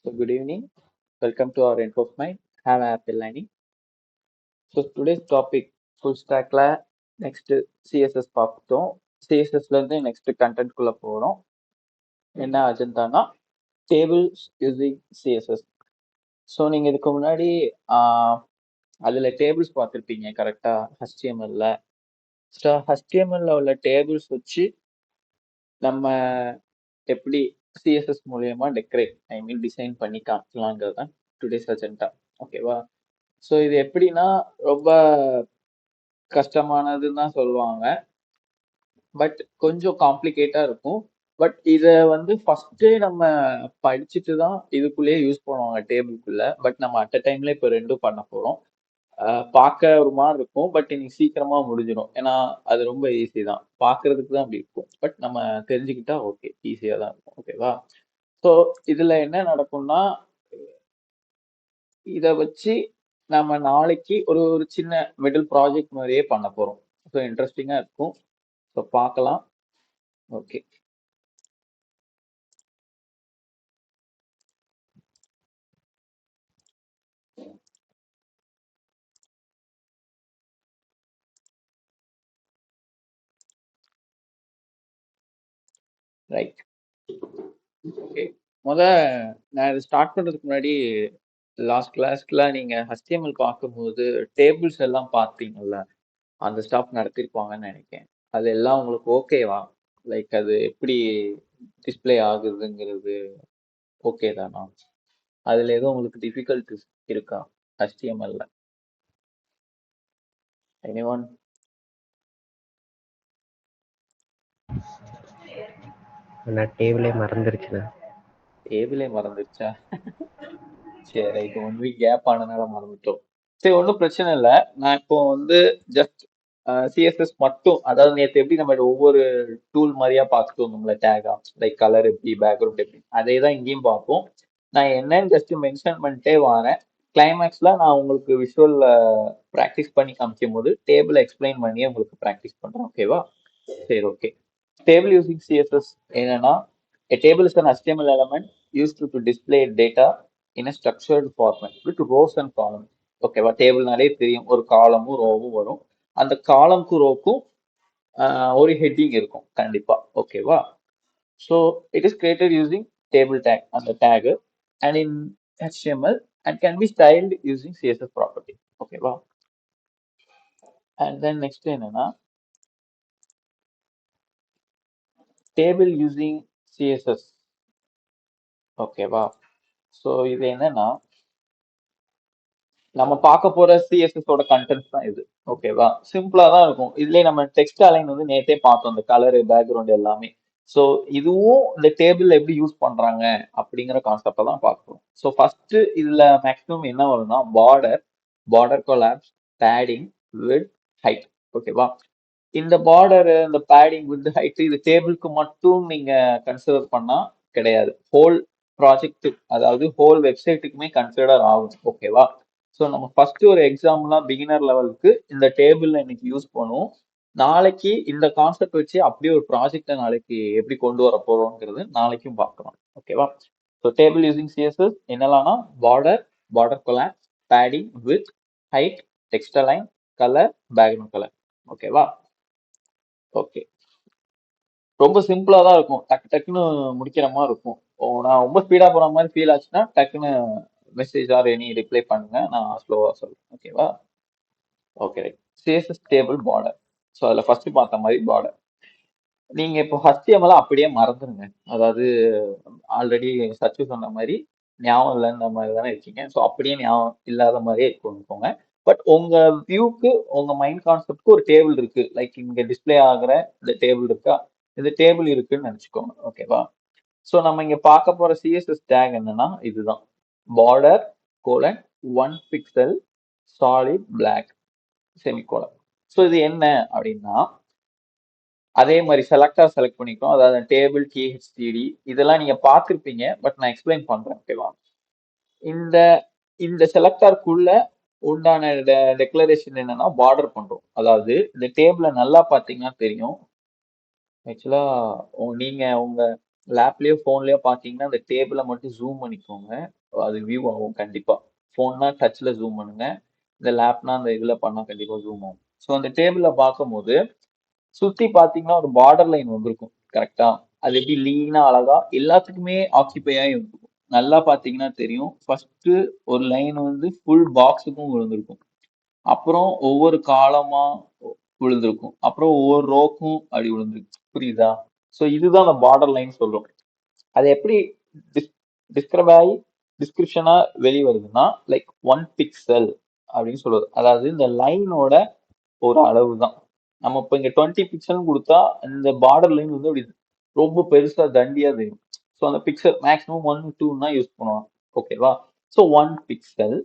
So good evening. Welcome to our Info of Mind. Have a happy learning. So today's topic full stackல next CSS பார்த்தோம். CSSல இருந்து next content குள்ள போறோம். என்ன அஜெண்டானா tables using CSS. So நீங்க இதுக்கு முன்னாடி அதுல டேபிள்ஸ் பார்த்துருப்பீங்க கரெக்டா HTML-ல. ஸோ HTML-ல உள்ள டேபிள்ஸ் வச்சு நம்ம எப்படி சிஎஸ்எஸ் மூலியமா டிசைன் பண்ணி காட்டலாங்கிறது தான் டுடேஸ் அஜெண்டா. ஓகேவா? ஸோ இது எப்படின்னா ரொம்ப கஷ்டமானதுன்னு தான் சொல்லுவாங்க, பட் கொஞ்சம் காம்ப்ளிகேட்டா இருக்கும். பட் இதை ஃபர்ஸ்டே நம்ம படிச்சுட்டு தான் இதுக்குள்ளேயே யூஸ் பண்ணுவாங்க டேபிள்குள்ள. பட் நம்ம அட் அ டைம்ல இப்போ ரெண்டும் பண்ண போறோம். பார்க்க ஒரு மாதிரி இருக்கும், பட் இன்னைக்கு சீக்கிரமா முடிஞ்சிடும். ஏன்னா அது ரொம்ப ஈஸி தான், பார்க்கறதுக்கு தான் அப்படி இருக்கும். பட் நம்ம தெரிஞ்சுக்கிட்டா ஓகே, ஈஸியா தான் இருக்கும். ஓகேவா? ஸோ இதுல என்ன நடக்கும்னா, இதை வச்சு நம்ம நாளைக்கு ஒரு ஒரு சின்ன மிடில் ப்ராஜெக்ட் மாதிரியே பண்ண போறோம். ஸோ இன்ட்ரெஸ்டிங்கா இருக்கும். ஸோ பார்க்கலாம். Okay, right. ஓகே, நான் இதை ஸ்டார்ட் பண்றதுக்கு முன்னாடி லாஸ்ட் கிளாஸ்ல நீங்க HTML பார்க்கும்போது டேபிள்ஸ் எல்லாம் பார்த்தீங்கல்ல, அந்த ஸ்டாஃப் நடத்திருப்பாங்கன்னு நினைக்கிறேன். அது எல்லாம் உங்களுக்கு ஓகேவா? லைக் அது எப்படி டிஸ்பிளே ஆகுதுங்கிறது ஓகே தானா? அதுல ஏதோ உங்களுக்கு டிஃபிகல்டிஸ் இருக்கா HTML-ல? எனிஒன்? நான் டேபிளே மறந்துருச்சுண்ணா. டேபிளே மறந்துருச்சா? சரி, ரைட். 1 வீக் கேப் ஆனதுனால மறந்துட்டோம். சரி, ஒன்றும் பிரச்சனை இல்லை. நான் இப்போ ஜஸ்ட் சிஎஸ்எஸ் மட்டும், அதாவது நேற்று எப்படி நம்ம ஒவ்வொரு டூல் மாதிரியா பார்த்துட்டு வந்தோம்ல, டேகா லைக் கலர் எப்படி, பேக்ரவுண்ட் எப்படி, அதே தான் இங்கேயும் பார்ப்போம். நான் என்னன்னு ஜஸ்ட் மென்ஷன் பண்ணிட்டே வரேன். கிளைமேக்ஸ்ல நான் உங்களுக்கு விஷுவல் ப்ராக்டிஸ் பண்ணி காமிக்கும் போது டேபிள் எக்ஸ்பிளைன் பண்ணி உங்களுக்கு ப்ராக்டிஸ் பண்றேன். ஓகேவா? சரி, ஓகே. Table using CSS என்னன்னா, a table is an HTML element used to display data in a structured format with rows and columns. ஓகேவா? டேபிள்னாலே தெரியும், ஒரு காலமும் ரோவும் வரும். அந்த காலம்க்கும் ரோக்கும் ஒரு ஹெட்டிங் இருக்கும் கண்டிப்பா. ஓகேவா? So it is created using table tag, அந்த tag, and in HTML and can be styled using CSS property. ஓகேவா? அண்ட் தென் நெக்ஸ்ட் என்னன்னா, டேபிள் யூசிங் CSS. ஓகேவா? ஸோ இது என்னன்னா, நம்ம பார்க்க போற சிஎஸ்எஸ் ஓட கண்டென்ட்ஸ் தான் இது. ஓகேவா? சிம்பிளா தான் இருக்கும். இதுலயே நம்ம டெக்ஸ்ட் அலைன் நேத்தே பார்த்தோம், இந்த கலரு, பேக்ரவுண்ட் எல்லாமே. ஸோ இதுவும் இந்த டேபிள் எப்படி யூஸ் பண்றாங்க அப்படிங்கிற கான்செப்டை தான் பார்க்கணும். ஸோ ஃபர்ஸ்ட் இதுல மேக்ஸிமம் என்ன வரும்னா, border collapse, padding, width, height. ஓகேவா? இந்த பார்டர், இந்த பேடிங், வித், ஹைட் இது டேபிளுக்கு மட்டும் நீங்க கன்சிடர் பண்ணா கிடையாது, ஹோல் ப்ராஜெக்ட், அதாவது ஹோல் வெப்சைட்டுக்குமே கன்சிடர் ஆகும். ஓகேவா? ஸோ நம்ம ஃபர்ஸ்ட் ஒரு எக்ஸாம்பிளா பிகினர் லெவலுக்கு இந்த டேபிள் இன்னைக்கு யூஸ் பண்ணுவோம். நாளைக்கு இந்த கான்செப்ட் வச்சு அப்படியே ஒரு ப்ராஜெக்டை நாளைக்கு எப்படி கொண்டு வர போறோம்ங்கிறது நாளைக்கும் பார்க்கலாம். ஓகேவா? ஸோ டேபிள் யூசிங் சிஎஸ்எஸ் என்னெல்லாம்னா, border collapse, padding, width, height, text align, colour, background colour. ஓகேவா? ஓகே, ரொம்ப சிம்பிளா தான் இருக்கும், டக்கு டக்குன்னு முடிக்கிற மாதிரி இருக்கும். நான் ரொம்ப ஸ்பீடா போற மாதிரி ஃபீல் ஆச்சுன்னா டக்குன்னு மெசேஜ் ஆர் எனி ரிப்ளை பண்ணுங்க, நான் ஸ்லோவா சொல்றேன். ஓகேவா? Okay, right. CSS table border. So அதில் ஃபர்ஸ்ட் பார்த்த மாதிரி பார்டர். நீங்க இப்போ HTML அப்படியே மறந்துருங்க. அதாவது ஆல்ரெடி சச்சு சொன்ன மாதிரி ஞாபகம் இல்லைன்ற மாதிரி தானே இருக்கீங்க. ஸோ அப்படியே ஞாபகம் இல்லாத மாதிரியே கொண்டுக்கோங்க. பட் உங்க வியூக்கு, உங்க மைண்ட் கான்செப்ட்க்கு ஒரு டேபிள் இருக்கு, லைக் இங்க டிஸ்பிளே ஆகுற இந்த டேபிள் இருக்கா, இந்த டேபிள் இருக்குன்னு நினைச்சுக்கோங்க. ஓகேவா? ஸோ நம்ம இங்க பார்க்க போற சிஎஸ்எஸ் டேக் என்னன்னா, இதுதான் border colon 1 pixel solid black semicolon. So இது என்ன அப்படின்னா, அதே மாதிரி செலக்ட் பண்ணிக்கிறோம். அதாவது டேபிள், THTD இதெல்லாம் நீங்க பார்த்துருப்பீங்க, பட் நான் எக்ஸ்பிளைன் பண்றேன். ஓகேவா? இந்த இந்த செலக்டாருக்குள்ள உண்டான டெக்ளரேஷன் என்னன்னா, பார்டர் பண்றோம். அதாவது இந்த டேபிளை நல்லா பார்த்தீங்கன்னா தெரியும். ஆக்சுவலா நீங்க உங்க லேப்லயோ ஃபோன்லயோ பாத்தீங்கன்னா அந்த டேபிளை மட்டும் ஜூம் பண்ணிக்கோங்க. அது வியூ ஆகும் கண்டிப்பா. ஃபோன்னா டச்ல ஜூம் பண்ணுங்க. இந்த லேப்னா அந்த இதுல பண்ணா கண்டிப்பா ஜூம் ஆகும். ஸோ அந்த டேபிள பார்க்கும்போது சுத்தி பாத்தீங்கன்னா ஒரு பார்டர் லைன் வந்திருக்கும். கரெக்டா? அது எப்படி லீனா அழகா எல்லாத்துக்குமே ஆக்கிபை ஆகி இருக்கும். நல்லா பாத்தீங்கன்னா தெரியும். ஃபர்ஸ்ட் ஒரு லைன் வந்து ஃபுல் பாக்ஸுக்கும் விழுந்திருக்கும். அப்புறம் ஒவ்வொரு காலமா விழுந்திருக்கும். அப்புறம் ஒவ்வொரு ரோக்கும் அப்படி விழுந்திருக்கும். புரியுதா? ஸோ இதுதான் அந்த பார்டர் லைன் சொல்றோம். அது எப்படி டிஸ்கிரைப் ஆகி டிஸ்கிரிப்ஷனா வெளி வருதுன்னா லைக் 1 பிக்சல் அப்படின்னு சொல்லுவது. அதாவது இந்த லைனோட ஒரு அளவு தான். நம்ம இப்போ இங்க 20 பிக்சல் கொடுத்தா இந்த பார்டர் லைன் வந்து அப்படி ரொம்ப பெருசா தண்டியா தெரியும். ஸோ அந்த பிக்சல் மேக்ஸிமம் 1 2 தான் யூஸ் பண்ணுவாங்க. ஓகேவா? So 1 pixel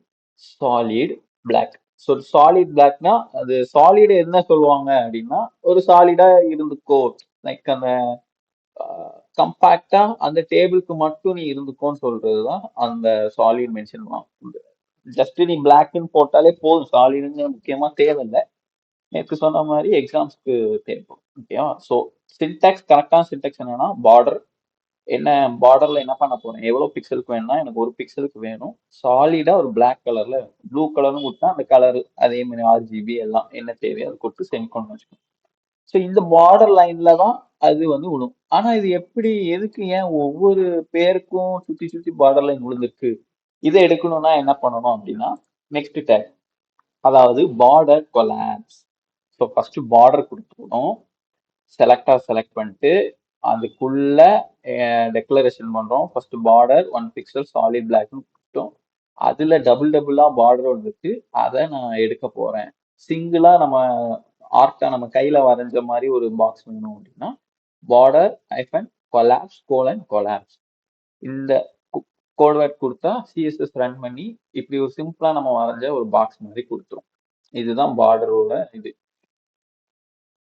solid black. So solid பிளாக்னா அது சாலிட் என்ன சொல்லுவாங்க அப்படின்னா ஒரு சாலிடா இருந்துக்கோ, லைக் அந்த கம்பாக்டா அந்த டேபிளுக்கு மட்டும் நீ இருந்துக்கோன்னு சொல்றதுதான் அந்த சாலிட் மென்ஷன் பண்ணுவாங்க. ஜஸ்ட் நீ பிளாக்னு போட்டாலே போதும், சாலிடுங்க முக்கியமா தேவையில்லை. நேற்று சொன்ன மாதிரி எக்ஸாம்ஸ்க்கு தேவைப்படும். ஓகேவா? ஸோ சின்டாக்ஸ், கரெக்டான சின்டாக்ஸ் என்னன்னா பார்டர். என்ன பார்டர்ல என்ன பண்ண போறேன், எவ்வளவு பிக்சலுக்கு வேணும்னா எனக்கு 1 பிக்சலுக்கு வேணும், சாலிடா ஒரு பிளாக் கலர்ல, ப்ளூ கலர்னு கொடுத்தா அந்த கலர் அதே மாதிரி RGB எல்லாம் என்ன தேவையோ அதை கொடுத்து சென்ட் பண்ணணும் வச்சுக்கோங்க. ஸோ இந்த பார்டர் லைன்ல தான் அது வந்து விழும். ஆனா இது எப்படி, எதுக்கு, ஏன் ஒவ்வொரு பேருக்கும் சுத்தி சுத்தி பார்டர் லைன் விழுந்திருக்கு, இதை எடுக்கணும்னா என்ன பண்ணணும் அப்படின்னா நெக்ஸ்ட் டேக், அதாவது border collapse. So first border கொடுத்துக்கணும். செலக்ட் பண்ணிட்டு அதுக்குள்ள டெக்ளரேஷன் பண்றோம். ஃபர்ஸ்ட் பார்டர் 1 பிக்சல் சாலிட் பிளாக்னு கொடுத்தோம். அதுல டபுளா பார்டர் வந்துருக்கு, அதை நான் எடுக்க போறேன். சிங்கிளா நம்ம ஆர்ட்டா நம்ம கையில வரைஞ்ச மாதிரி ஒரு பாக்ஸ் வேணும் அப்படின்னா பார்டர் ஐஃபன் கொலாப்ஸ் கொலாப்ஸ் இந்த கோட் வேர்ட் கொடுத்தா சிஎஸ்எஸ் ரன் பண்ணி இப்படி ஒரு சிம்பிளா நம்ம வரைஞ்ச ஒரு பாக்ஸ் மாதிரி கொடுத்துரும். இதுதான் பார்டரோட இது.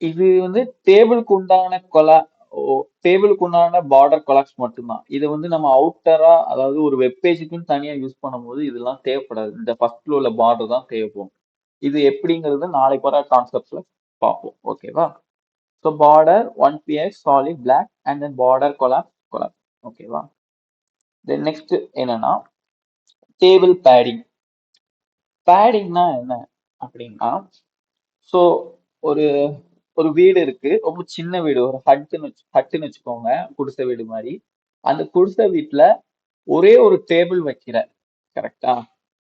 இது வந்து டேபிளுக்கு உண்டான டேபிளுக்கு உண்டான பார்டர் கொலாப்ஸ் மட்டும்தான். இது வந்து நம்ம அவுட்டரா, அதாவது ஒரு வெப் பேஜுக்குன்னு தனியா யூஸ் பண்ணும்போது இதெல்லாம் தேவைப்படாது. இந்த ஃபர்ஸ்ட்ல உள்ள பார்டர் தான் தேவைப்படும். இது எப்படிங்கிறது நாளைக்கு வர கான்செப்ட்ல பார்ப்போம். ஓகேவா? So border 1 px solid block and then border collapse. ஓகேவா? தென் நெக்ஸ்ட் என்னன்னா டேபிள் பேடிங். பேடிங்னா என்ன அப்படின்னா, ஸோ ஒரு ஒரு வீடு இருக்கு, ரொம்ப சின்ன வீடு, ஒரு ஹட்டுன்னு வச்சுக்கோங்க, குடிசை வீடு மாதிரி. அந்த குடிசை வீட்டுல ஒரே ஒரு டேபிள் வைக்கிறேன். கரெக்டா?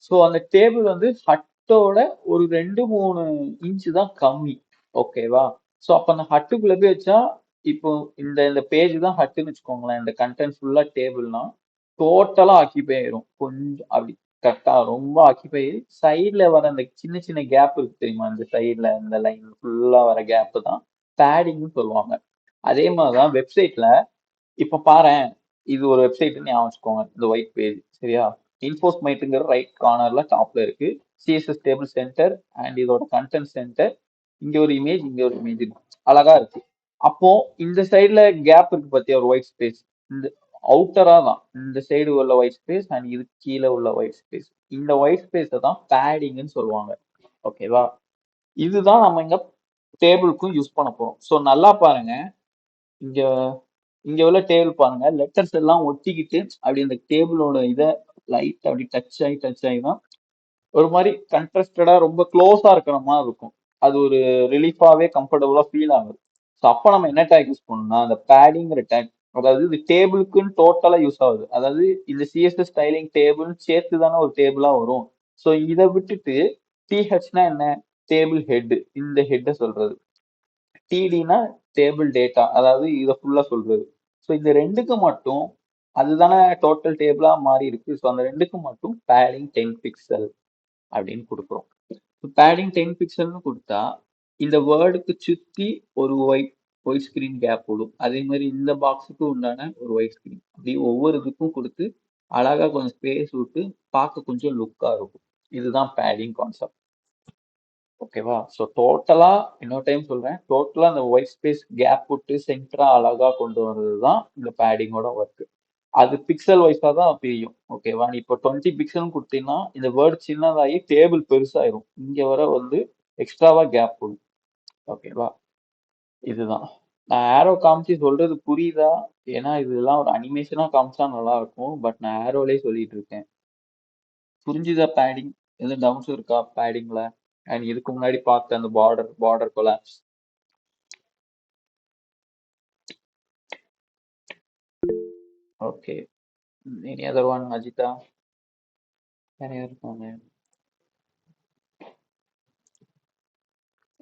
ஸோ அந்த டேபிள் வந்து ஹட்டோட ஒரு 2 3 இன்ச்சு தான் கம்மி. ஓகேவா? ஸோ அப்ப அந்த ஹட்டுக்குள்ள போய் வச்சா, இப்போ இந்த இந்த பேஜ் தான் ஹட்டுன்னு வச்சுக்கோங்களேன், இந்த கண்டென்ட் ஃபுல்லா டேபிள்னா டோட்டலா ஆக்கிபை ஆயிரும். கொஞ்சம் அப்படி கரெக்டா ரொம்ப ஆக்கிபை ஆகி சைட்ல வர அந்த சின்ன சின்ன கேப் இருக்கு தெரியுமா, இந்த சைட்ல இந்த லைன் ஃபுல்லா வர கேப் தான் பேடிங்னு சொல்லுவாங்க. அதே மாதிரிதான் வெப்சைட்ல இப்ப பாரேன், இது ஒரு வெப்சைட்னு ஞாபகம் வச்சுக்கோங்க, இந்த ஒயிட் பேஜ் சரியா? இன்ஃபோஸ்மைட்டுங்கிற ரைட் கார்னர்ல டாப்ல இருக்கு. சிஎஸ்எஸ் டேபிள் சென்டர் அண்ட் இதோட கண்டென்ட் சென்டர். இங்க ஒரு இமேஜ், இங்க ஒரு இமேஜ் இருக்கு, அழகா இருக்கு. அப்போ இந்த சைடுல கேப் இருக்கு பத்தியா, ஒரு ஒயிட் ஸ்பேஸ், இந்த அவுட்டரா தான் இந்த சைடு உள்ள ஒயிட் ஸ்பேஸ் அண்ட் இது கீழே உள்ள ஒயிட் ஸ்பேஸ். இந்த ஒயிட் ஸ்பேஸை தான் பேடிங்னு சொல்லுவாங்க. ஓகேவா? இதுதான் நம்ம இங்க டேபிளுக்கும் யூஸ் பண்ண போறோம். ஸோ நல்லா பாருங்க, இங்க இங்க உள்ள டேபிள் பாருங்க, லெட்டர்ஸ் எல்லாம் ஒட்டிக்கிட்டு அப்படி அந்த டேபிளோட இதை லைட் அப்படி டச் ஆகி தான் ஒரு மாதிரி கண்ட்ரஸ்டடா ரொம்ப க்ளோஸா இருக்கிற மாதிரி இருக்கும். அது ஒரு ரிலீஃபாவே கம்ஃபர்டபுளா ஃபீல் ஆகுது. ஸோ அப்போ நம்ம என்ன டேக் யூஸ் பண்ணணும்னா அந்த பேடிங்கிற டேக். அதாவது இது டேபிளுக்குன்னு டோட்டலா யூஸ் ஆகுது. அதாவது இந்த சிஎஸ்எஸ் ஸ்டைலிங் டேபிள் சேர்த்து தானே ஒரு டேபிளா வரும். ஸோ இதை விட்டுட்டு டிஹெச்னா என்ன, டேபிள் ஹெட், இந்த ஹெட்டை சொல்றது. டிடினா டேபிள் டேட்டா, அதாவது இதை ஃபுல்லா சொல்றது. ஸோ இந்த ரெண்டுக்கு மட்டும் அதுதானே டோட்டல் டேபிளா மாறி இருக்கு. ஸோ அந்த ரெண்டுக்கு மட்டும் பேடிங் 10 பிக்சல் அப்படின்னு கொடுக்குறோம். பேடிங் 10 பிக்சல்னு கொடுத்தா இந்த வேர்டுக்கு சுத்தி ஒரு ஒயிட் ஸ்கிரீன் கேப் விடும். அதே மாதிரி இந்த பாக்ஸுக்கு உண்டான ஒரு ஒயிட் ஸ்கிரீன், அப்படி ஒவ்வொரு இதுக்கும் கொடுத்து அழகா கொஞ்சம் ஸ்பேஸ் விட்டு பார்க்க கொஞ்சம் லுக்கா இருக்கும். இதுதான் பேடிங் கான்செப்ட். ஓகேவா? ஸோ டோட்டலா இன்னொரு டைம் சொல்றேன், டோட்டலா அந்த ஒயிட் ஸ்பேஸ் கேப் விட்டு சென்டரா அழகா கொண்டு வர்றது தான் இந்த பேடிங்கோட ஒர்க். அது பிக்சல் வைஸா தான் பிரியும். ஓகேவா? நீ இப்போ 20 பிக்சல் கொடுத்தீங்கன்னா இந்த வேர்டு சின்னதாகி டேபிள் பெருசாயிரும், இங்க வர வந்து எக்ஸ்ட்ராவா கேப் விடும். ஓகேவா? இதுதான் நான் ஆரோ காமிச்சு சொல்றது புரியுதா? ஏன்னா இதெல்லாம் ஒரு அனிமேஷனா காமிச்சா நல்லா இருக்கும். பட் நான் ஏரோலே சொல்லிட்டு இருக்கேன். புரிஞ்சுதா பேடிங்? எதுவும் டவுட்ஸ் இருக்கா பேடிங்ல? அண்ட் இதுக்கு முன்னாடி பார்த்த அந்த border collapse. Okay. Any other one Ajitha? வேற யார் இருக்காங்க?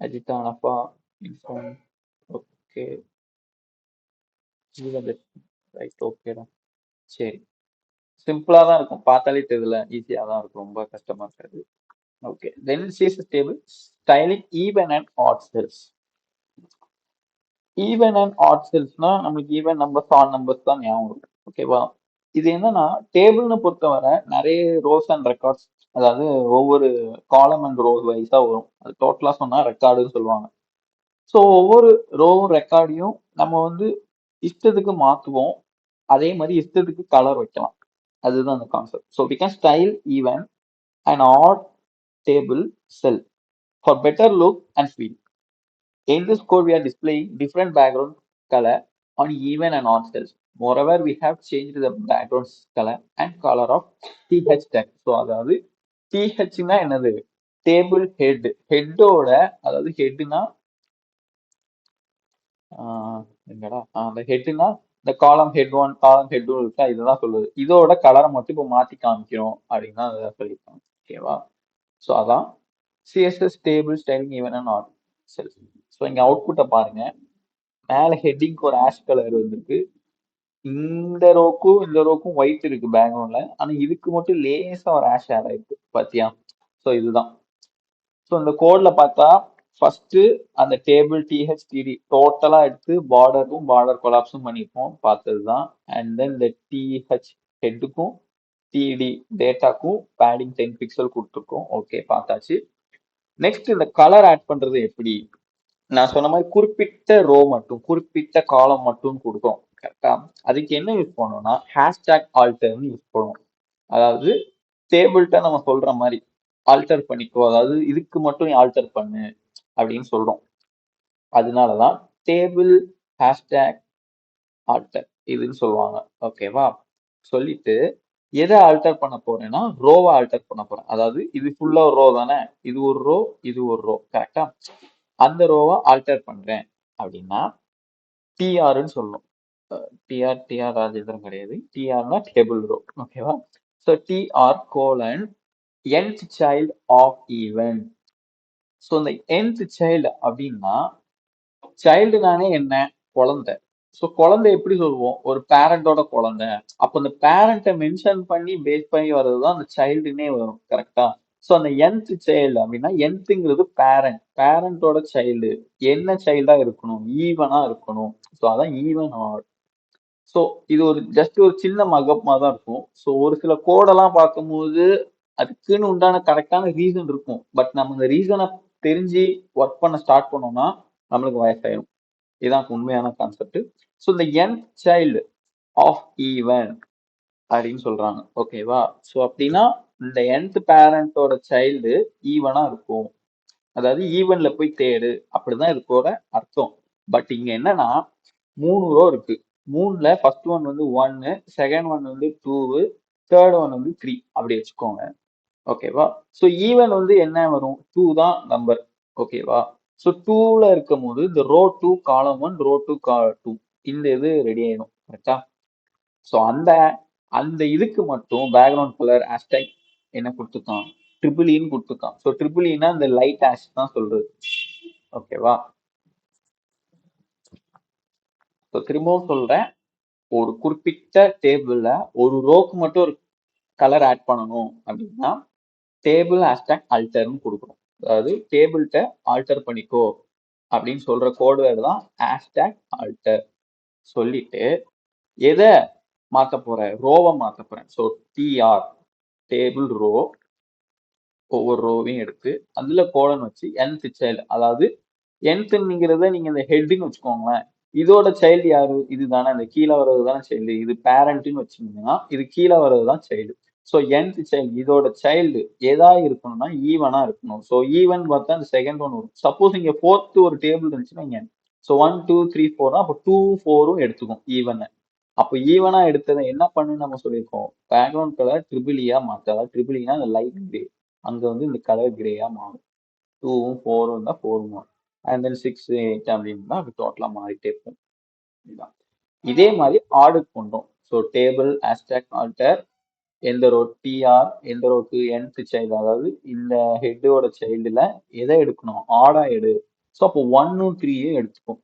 அஜிதா அனப்பா இன்ஃபார்ம். ஓகே. ரைட், ஓகேடா. சரி, சிம்பிளா தான் இருக்கும். பார்த்தாலே தெரியல, ஈஸியா தான் இருக்கும், ரொம்ப கஷ்டமா இருக்காது. Okay, then CSS table styling even and odd cells. Even and odd செல்ஸ்னா நமக்கு ஈவன் நம்பர்ஸ் ஆட் நம்பர்ஸ் தான் ஞாபகம் இருக்கும். ஓகேவா? இது என்னன்னா டேபிள்னு பொறுத்தவரை நிறைய ரோஸ் அண்ட் ரெக்கார்ட்ஸ், அதாவது ஒவ்வொரு காலம் அண்ட் ரோஸ் வைஸா வரும். அது டோட்டலா சொன்னா ரெக்கார்டுன்னு சொல்லுவாங்க. ஸோ ஒவ்வொரு ரோவும் ரெக்கார்டையும் நம்ம வந்து இஷ்டத்துக்கு மாற்றுவோம். அதே மாதிரி இஷ்டத்துக்கு கலர் வைக்கலாம். அதுதான் அந்த concept. So we can style even and odd table cell for better look and feel. In this code, we are displaying different background color on even and odd cells. Moreover, we have changed the background color and color of TH tag. So, அதாவது TH னா என்னது? Table head. ஹெட்டோட, அதாவது ஹெட்னா எங்கடா அந்த ஹெட்னா இந்த column head one column head two இருக்கா, இதுதான் சொல்லுது. இதோட கலரை மட்டும் இப்போ மாத்தி காமிக்கிறோம் அப்படின்னு தான் அதை சொல்லியிருக்காங்க. ஓகேவா? ஸோ அதான் CSS table styling even and odd cells. So இங்க அவுட்புட்டை பாருங்க. மேல ஹெட்டிங்க்கு ஒரு ஆஷ் கலர் வந்திருக்கு. இந்த ரோக்கும் ஒயிட் இருக்கு பேக்ரவுண்ட்ல. ஆனா இதுக்கு மட்டும் லேசா ஒரு ஆஷ் ஆட் ஆயிருக்கு, பாத்தியா? ஸோ இதுதான். ஸோ இந்த கோட்ல பார்த்தா ஃபர்ஸ்ட் அந்த டேபிள் THTD டோட்டலா எடுத்து பார்டர் கொலாப்ஸும் பண்ணியிருப்போம், பார்த்ததுதான். அண்ட் தென் இந்த TH ஹெட்டுக்கும் TD டேட்டாக்கும் பேடிங் 10 பிக்சல் கொடுத்துருக்கோம். ஓகே, பார்த்தாச்சு. நெக்ஸ்ட் இந்த கலர் ஆட் பண்றது எப்படி? நான் சொன்ன மாதிரி குறிப்பிட்ட ரோ மட்டும் குறிப்பிட்ட காலம் மட்டும் கொடுக்கும். கரெக்டா? அதுக்கு என்ன யூஸ் பண்ணோம்னா ஹேஷ்டேக் ஆல்டர்னு யூஸ் பண்ணுவோம். அதாவது டேபிள்கிட்ட நம்ம சொல்ற மாதிரி ஆல்டர் பண்ணிக்கோ, அதாவது இதுக்கு மட்டும் ஆல்டர் பண்ணு அப்படின்னு சொல்றோம். அதனாலதான் டேபிள் ஹேஷ்டேக் ஆல்டர் இதுன்னு சொல்லுவாங்க. ஓகேவா? சொல்லிட்டு எதை ஆல்டர் பண்ண போறேன்னா ரோவை ஆல்டர் பண்ண போறேன். அதாவது இது ஃபுல்லா ஒரு ரோ தானே, இது ஒரு ரோ, இது ஒரு ரோ. கரெக்டா? அந்த ரோவை ஆல்டர் பண்றேன் அப்படின்னா டிஆர்னு சொல்லணும். டிஆர் ராஜேந்திரன் கிடையாது. டிஆர்னா டேபிள் ரோ. ஓகேவா? So TR colon nth child of even. So இந்த nth சைல்டு அப்படின்னா சைல்டுனானே என்ன? குழந்தை. ஸோ குழந்தை எப்படி சொல்லுவோம்? ஒரு பேரண்டோட குழந்தை. அப்போ அந்த பேரண்ட்டை மென்ஷன் பண்ணி பேஸ் பண்ணி வர்றதுதான் அந்த சைல்டுனே வரும். கரெக்டா? ஸோ அந்த nth சைல்டு அப்படின்னா nthங்கிறது பேரண்டோட சைல்டு. என்ன சைல்டா இருக்கணும்? ஈவனா இருக்கணும். ஸோ அதான் ஈவன் ஆட். ஸோ இது ஒரு ஜஸ்ட் ஒரு சின்ன மகப் மாதிரி தான் இருக்கும். ஸோ ஒரு சில கோடெல்லாம் பார்க்கும்போது அதுக்குன்னு உண்டான கரெக்டான ரீசன் இருக்கும். பட் நம்ம இந்த ரீசனை தெரிஞ்சு ஒர்க் பண்ண ஸ்டார்ட் பண்ணோம்னா நம்மளுக்கு வயசாயிடும். இதுதான் உண்மையான கான்செப்ட். ஸோ இந்த nth சைல்டு ஆஃப் ஈவன் அப்படின்னு சொல்றாங்க. ஓகேவா? ஸோ அப்படின்னா இந்த nth பேரண்டோட சைல்டு ஈவனா இருக்கும். அதாவது ஈவன்ல போய் தேடு, அப்படிதான் இருக்கோட அர்த்தம். பட் இங்க என்னன்னா 3 ரோ இருக்கு. 3ல ஃபர்ஸ்ட் ஒன் வந்து 1, செகண்ட் ஒன் வந்து 2, தேர்ட் ஒன் வந்து 3 அப்படி வச்சுக்கோங்க. ஓகேவா? ஸோ ஈவன் வந்து என்ன வரும்? 2 தான் நம்பர். ஓகேவா? ஸோ 2ல இருக்கும் போது இந்த ரோ 2 காலம் 1 ரோ 2 2 இந்த இது ரெடி ஆயிடும். கரெக்டா? ஸோ அந்த அந்த இதுக்கு மட்டும் பேக்ரவுண்ட் கலர் ஹேஷ்டேக் என்ன கொடுத்துருக்கான்? ட்ரிபிள்இன்னு கொடுத்துருக்கான். ஸோ ட்ரிபிள்இன்னா இந்த லைட் ஹேஷ் தான் சொல்றது. ஓகேவா? ஸோ திரும்பவும் சொல்றேன், ஒரு குறிப்பிட்ட டேபிள்ல ஒரு ரோக்கு மட்டும் ஒரு கலர் ஆட் பண்ணணும் அப்படின்னா டேபிள் ஹேஷ்டேக் ஆல்டர்னு கொடுக்கணும். அதாவது டேபிள்கிட்ட ஆல்டர் பண்ணிக்கோ அப்படின்னு சொல்ற கோட் வேர்டு தான் ஹேஷ்டேக் ஆல்டர். சொல்லிட்டு எதை மாத்த போறேன்? ரோவை மாத்த போறேன். ஸோ டிஆர் டேபிள் ரோ, ஒவ்வொரு ரோவையும் எடுத்து அதுல கோலன் வச்சு nth சைல்டு, அதாவது nthங்கிறத நீங்க இந்த ஹெட்னு வச்சுக்கோங்களேன். இதோட சைல்டு யாரு? இதுதானே, இந்த கீழே வர்றது தானே சைல்டு. இது பேரண்ட்னு வச்சுக்கோங்கன்னா இது கீழே வர்றது தான் சைல்டு. ஸோ nth சைல்டு இதோட சைல்டு எதா இருக்கணும்னா ஈவனா இருக்கணும். ஸோ ஈவன் பார்த்தா இந்த செகண்ட் ஒன் வரும். சப்போஸ் இங்க ஃபோர்த் ஒரு டேபிள் இருந்துச்சுன்னா இங்க ஸோ 1 2 3 4 அப்போ 2 4 எடுத்துக்கும் ஈவன். அப்போ ஈவனா எடுத்ததை என்ன பண்ணுன்னு நம்ம சொல்லியிருக்கோம், பேக்ரவுண்ட் கலர் ட்ரிபிளியா மாத்து. அதாவது ட்ரிபிளினா இந்த லைட் கிரே, அங்க வந்து இந்த கலர் கிரேயா மாறும். 2வும் 4ம் இருந்தா 4 மாறும், அண்ட் தென் 6 8 அப்படின்னா அது டோட்டலா மாறிட்டே இருக்கும். இதுதான். இதே மாதிரி ஆர்டர் பண்றோம். ஸோ டேபிள் ஹேஷ்டேக் ஆல்டர் எந்த ரோ டிஆர், எந்த ரோக்கு nth சைல்டு, அதாவது இந்த ஹெட்டோட சைல்டுல எதை எடுக்கணும், ஆடா எடு. ஸோ அப்போ 1ம் 3யும் எடுத்துக்கும்.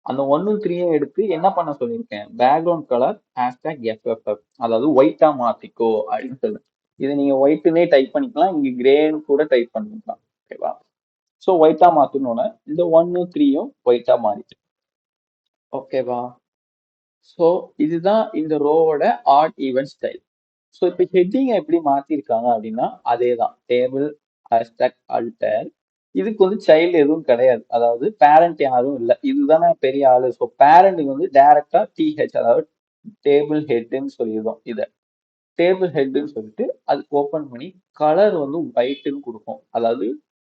அந்த 1ம் 3யும் எடுத்து என்ன பண்ண சொல்லியிருக்கேன், பேக்ரவுண்ட் கலர் ஹேஷ்டேக் FFF, அதாவது ஒயிட்டா மாத்திக்கோ அப்படின்னு சொல்லு. இதை நீங்க ஒயிட்டுன்னே டைப் பண்ணிக்கலாம், இங்க கிரேன்னு கூட டைப் பண்ணிக்கலாம். ஓகேவா? ஸோ ஒயிட்டா மாத்தணும்னா இந்த 1ம் 3யும் ஒயிட்டா மாறிட்டு. ஓகேவா? ஸோ இதுதான் இந்த ரோவோட ஆட் ஈவன் ஸ்டைல். ஸோ இப்போ ஹெட்டிங்கை எப்படி மாத்திருக்காங்க அப்படின்னா அதே தான், டேபிள் ஹேஷ்டேக் அல்டர். இதுக்கு வந்து சைல்டு எதுவும் கிடையாது, அதாவது பேரண்ட் யாரும் இல்லை, இதுதானே பெரிய ஆளு. ஸோ பேரண்ட்டுக்கு வந்து டைரக்டா டிஹெச், அதாவது டேபிள் ஹெட்னு சொல்லிடுவோம். இதை டேபிள் ஹெட்னு சொல்லிட்டு அதுக்கு ஓப்பன் பண்ணி கலர் வந்து ஒயிட்னு கொடுக்கும். அதாவது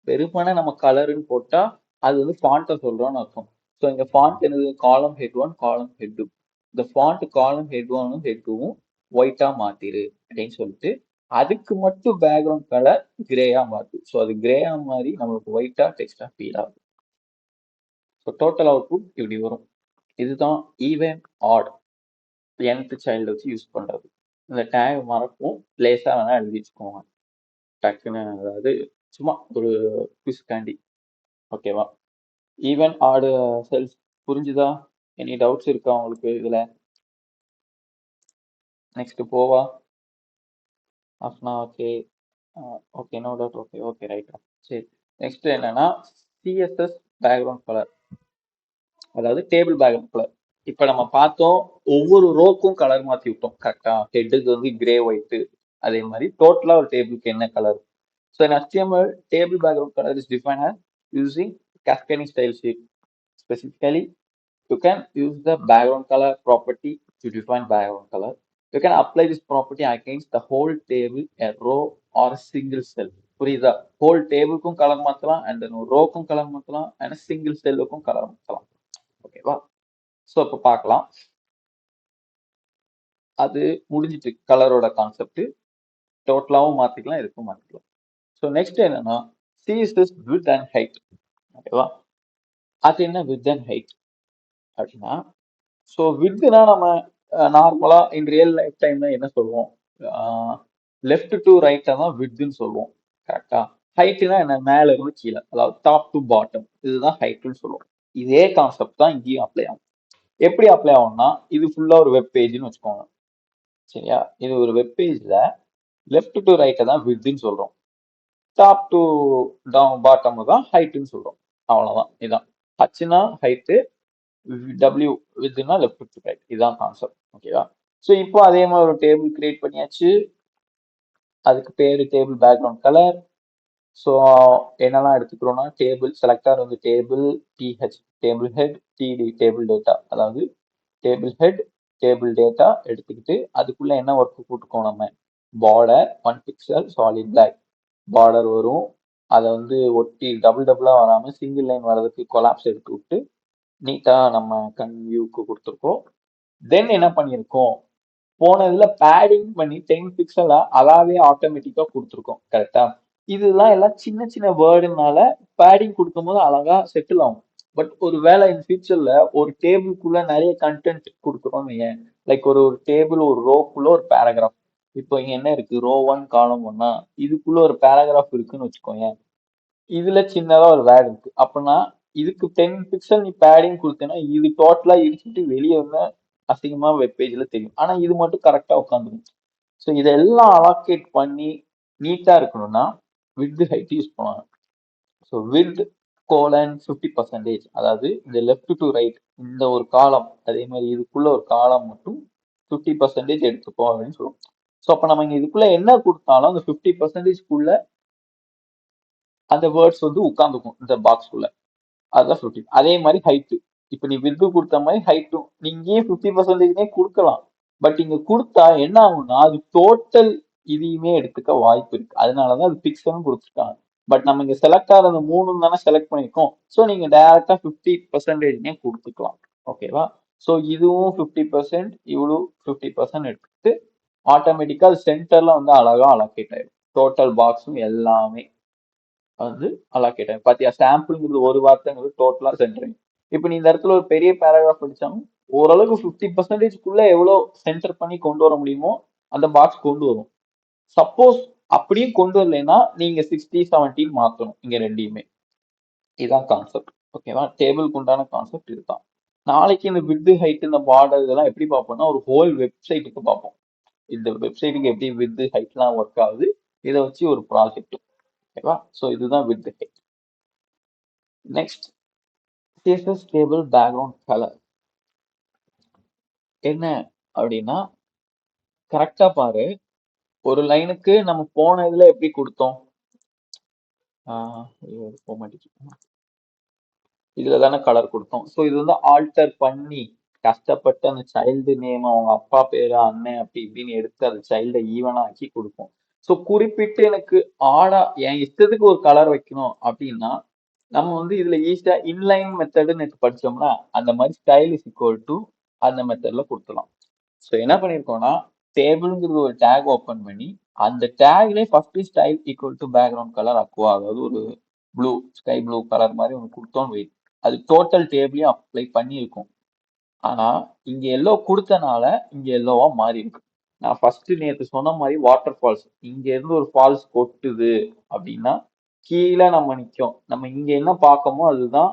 வெறுமனே நம்ம கலர்னு போட்டா அது வந்து ஃபாண்ட்டை சொல்றோம்னு அர்த்தம். ஸோ இங்க ஃபாண்ட் என்னது, காலம் ஹெட் 1 காலம் ஹெட் 2. இந்த ஃபாண்ட் காலம் ஹெட் 1ம் ஹெட் 2ம் ஒயிட்டா மாத்திரு அப்படின்னு சொல்லிட்டு அதுக்கு மட்டும் பேக்ரவுண்ட் கலர் கிரேயா மாத்து. ஸோ அது கிரேயா மாறி நம்மளுக்கு ஒயிட்டா டெக்ஸ்டா ஃபீல் ஆகும். ஸோ டோட்டல் அவுட்புட் இப்படி வரும். இதுதான் ஈவன் ஆட் nth சைல்டு வச்சு யூஸ் பண்றது. இந்த டேக் மறக்கும், லேசா வேணா எழுதி வச்சுக்கோங்க டக்குன்னு, அதாவது சும்மா ஒரு குவிஸ்காண்டி. ஓகேவா? ஈவன் ஆடு செல்ஸ் புரிஞ்சுதா? எனி டவுட்ஸ் இருக்கா உங்களுக்கு இதுல? நெக்ஸ்ட் போவா? அப்னா okay, okay no doubt, okay okay right. சரி, நெக்ஸ்ட் என்னன்னா சிஎஸ்எஸ் பேக்ரவுண்ட் கலர், அதாவது டேபிள் பேக்ரவுண்ட் கலர். இப்ப நம்ம பார்த்தோம், ஒவ்வொரு ரோக்கும் கலர் மாத்தி விட்டோம் கரெக்டா. ஹெட்டுக்கு வந்து கிரே ஒயிட், அதே மாதிரி டோட்டலா ஒரு டேபிளுக்கு என்ன colour. So in HTML, table background color is defined as using cascading style sheet. Specifically, you can use the background color property to define background color. You can apply this property against the whole table, a row, or a single cell. புரியுதா? Whole டேபிளுக்கும் colour மாற்றலாம், and ரோக்கும் colour மாற்றலாம், and single செல்லுக்கும் colour மாற்றலாம். ஓகேவா? So இப்போ பார்க்கலாம். அது முடிஞ்சிட்டு கலரோட concept. டோட்டலாவும் மாற்றிக்கலாம், இதுக்கும் மாற்றிக்கலாம். ஸோ நெக்ஸ்ட் என்னன்னா சிஎஸ்எஸ் வித் அண்ட் ஹைட். ஓகேவா? அது என்ன வித் அண்ட் ஹைட் அப்படின்னா, ஸோ வித்னா நம்ம நார்மலா இன் ரியல் லைஃப் டைம்ல என்ன சொல்லுவோம், லெஃப்ட் டு ரைட்டை தான் வித்ன்னு சொல்லுவோம் கரெக்டா. ஹைட்னா என்ன, மேல இருந்து கீழே, அதாவது டாப் டு பாட்டம், இதுதான் ஹைட்னு சொல்லுவோம். இதே கான்செப்ட் தான் இங்கேயும் அப்ளை ஆகும். எப்படி அப்ளை ஆகும்னா, இது ஃபுல்லா ஒரு வெப் பேஜ்னு வச்சுக்கோங்க. சரியா? இது ஒரு வெப் பேஜ்ல லெஃப்ட் டு ரைட்டை தான் வித்ன்னு சொல்றோம், டாப் டு டவுன் பாட்டம் தான் ஹைட்னு சொல்றோம். அவ்வளவுதான். இதான் ஹச்னா ஹைட்டு, டபிள்யூ வித்னா லெஃப்ட் டு ரைட். இதுதான் கான்செப்ட். ஓகேவா? ஸோ இப்போ அதே மாதிரி ஒரு டேபிள் கிரியேட் பண்ணியாச்சு. அதுக்கு பேரு டேபிள் பேக்ரவுண்ட் கலர். ஸோ என்னெல்லாம் எடுத்துக்கிறோம்னா, டேபிள் செலக்டர் வந்து table TH, table head TD, table data, அதாவது டேபிள் ஹெட் டேபிள் டேட்டா எடுத்துக்கிட்டு அதுக்குள்ள என்ன ஒர்க் போட்டுக்கோம் நம்ம, border 1 pixel solid black border வரும். அதை வந்து ஒட்டி டபுள் டபுளா வராம சிங்கிள் லைன் வர்றதுக்கு கொலாப்ஸ் எடுத்து விட்டு நீட்டா நம்ம கண் வியூக்கு கொடுத்துருக்கோம். தென் என்ன பண்ணியிருக்கோம், போன இதுல பேடிங் பண்ணி 10 பிக்சலா அதாவே ஆட்டோமேட்டிக்கா கொடுத்துருக்கோம் கரெக்டா. இதெல்லாம் எல்லாம் சின்ன சின்ன வேர்டுனால பேடிங் கொடுக்கும் போது அழகா செட்டில் ஆகும். பட் ஒரு வேலை இன் ஃபியூச்சர்ல ஒரு டேபிளுக்குள்ள நிறைய கண்டென்ட் கொடுக்குறோம், லைக் ஒரு டேபிள் ஒரு ரோக்குள்ள ஒரு பேராகிராஃப். இப்போ இங்க என்ன இருக்கு, ரோ 1 காலம் 1னா இதுக்குள்ள ஒரு பேராகிராஃப் இருக்குன்னு வச்சுக்கோங்க. இதுல சின்னதா ஒரு வேர்டு இருக்கு அப்படின்னா இதுக்கு 10 பிக்சல் நீ பேடிங் கொடுத்தேன்னா இது டோட்டலா இடிச்சுட்டு வெளியே வந்து அசிங்கமா வெப் பேஜ்ல தெரியும். ஆனா இது மட்டும் கரெக்டா உட்காந்துரும். ஸோ இதெல்லாம் அலாக்கேட் பண்ணி நீட்டா இருக்கணும்னா வித் ஹைட் யூஸ் பண்ணுவாங்க. ஸோ வித் கோலன் 50%, அதாவது இந்த லெஃப்ட் டு ரைட் இந்த ஒரு காலம், அதே மாதிரி இதுக்குள்ள ஒரு காலம் மட்டும் 50% எடுத்துப்போம் அப்படின்னு சொல்லுவோம். ஸோ அப்ப நம்ம இங்க இதுக்குள்ள என்ன கொடுத்தாலும் அந்த 50%குள்ள அந்த வேர்ட்ஸ் வந்து உட்காந்துக்கும் இந்த பாக்ஸ்குள்ள. அதுதான் 50. அதே மாதிரி ஹைட்டு, இப்ப நீ வித்து கொடுத்த மாதிரி ஹைட்டும் நீங்க 50%நே கொடுக்கலாம். பட் இங்க கொடுத்தா என்ன ஆகும்னா அது டோட்டல் இதையுமே எடுத்துக்க வாய்ப்பு இருக்கு. அதனாலதான் அது பிக்சல்னு கொடுத்துருக்காங்க. பட் நம்ம இங்க செலக்ட் ஆகிற அந்த 3 தானே செலக்ட் பண்ணிருக்கோம். ஸோ நீங்க டைரக்டா 50%நே கொடுத்துக்கலாம். ஓகேவா? ஸோ இதுவும் 50%, இவ்வளவு 50% எடுத்துட்டு ஆட்டோமேட்டிக்கா சென்டர்ல வந்து அழகா அலோகேட் ஆயிடும். டோட்டல் பாக்ஸும் எல்லாமே வந்து அலோகேட் ஆகும். பாத்தியா, சாம்பிள்ங்கிறது ஒரு வார்த்தைங்கிறது டோட்டலா சென்டரிங். இப்ப நீ இந்த இடத்துல ஒரு பெரிய பேராகிராஃப் படிச்சாலும் ஓரளவுக்கு 50%க்குள்ள எவ்வளவு சென்டர் பண்ணி கொண்டு வர முடியுமோ அந்த பாக்ஸ் கொண்டு வரும். சப்போஸ் அப்படியும் கொண்டு வரலைன்னா நீங்க 60-70 மாத்தணும் இங்க ரெண்டையுமே. இதுதான் கான்செப்ட். ஓகேவா, டேபிளுக்கு உண்டான கான்செப்ட் இதுதான். நாளைக்கு இந்த வித் ஹைட் இந்த பார்டர் இதெல்லாம் எப்படி பார்ப்போம்னா ஒரு ஹோல் வெப்சைட்டுக்கு பார்ப்போம். இந்த வெப்சைட்டுக்கு எப்படி வித் ஹைட்லாம் ஒர்க் ஆகுது, இதை வச்சு ஒரு ப்ராஜெக்ட். ஓகேவா, ஸோ இதுதான் width height. Next, CSS table background colour என்ன அப்படின்னா, கரெக்டா பாரு. ஒரு லைனுக்கு நம்ம போன இதுல எப்படி கொடுத்தோம், போக மாட்டேங்குது, இதுல தானே கலர் கொடுத்தோம். ஸோ இது வந்து ஆல்டர் பண்ணி கஷ்டப்பட்டு அந்த சைல்டு நேம் அவங்க அப்பா பேரு அண்ணன் அப்படி இப்படின்னு எடுத்து அந்த சைல்டை ஈவனா ஆக்கி கொடுப்போம். ஸோ குறிப்பிட்டு எனக்கு ஆடா என் இஷ்டத்துக்கு ஒரு கலர் வைக்கணும் அப்படின்னா நம்ம வந்து இதுல ஈஸியா இன்லைன் மெத்தடுன்னு படிச்சோம்னா அந்த மாதிரி ஸ்டைல் இஸ் ஈக்குவல் டு அந்த மெத்தட்ல கொடுத்துலாம். ஸோ என்ன பண்ணிருக்கோம்னா டேபிள்ங்கிறது ஒரு டேக் ஓப்பன் பண்ணி அந்த டேக்லயே first style equal to background colour aqua, அதாவது ஒரு ப்ளூ ஸ்கை ப்ளூ கலர் மாதிரி ஒன்று கொடுத்தோம்னு வை. அது டோட்டல் டேபிளையும் அப்ளை பண்ணியிருக்கும். ஆனா இங்க எல்லோ கொடுத்தனால இங்க எல்லோவா மாறி இருக்கு. நான் ஃபர்ஸ்ட் நேற்று சொன்ன மாதிரி வாட்டர் ஃபால்ஸ் இங்க இருந்து ஒரு ஃபால்ஸ் கொட்டுது அப்படின்னா கீழே நம்ம நிற்கும். நம்ம இங்க என்ன பார்க்கமோ அதுதான்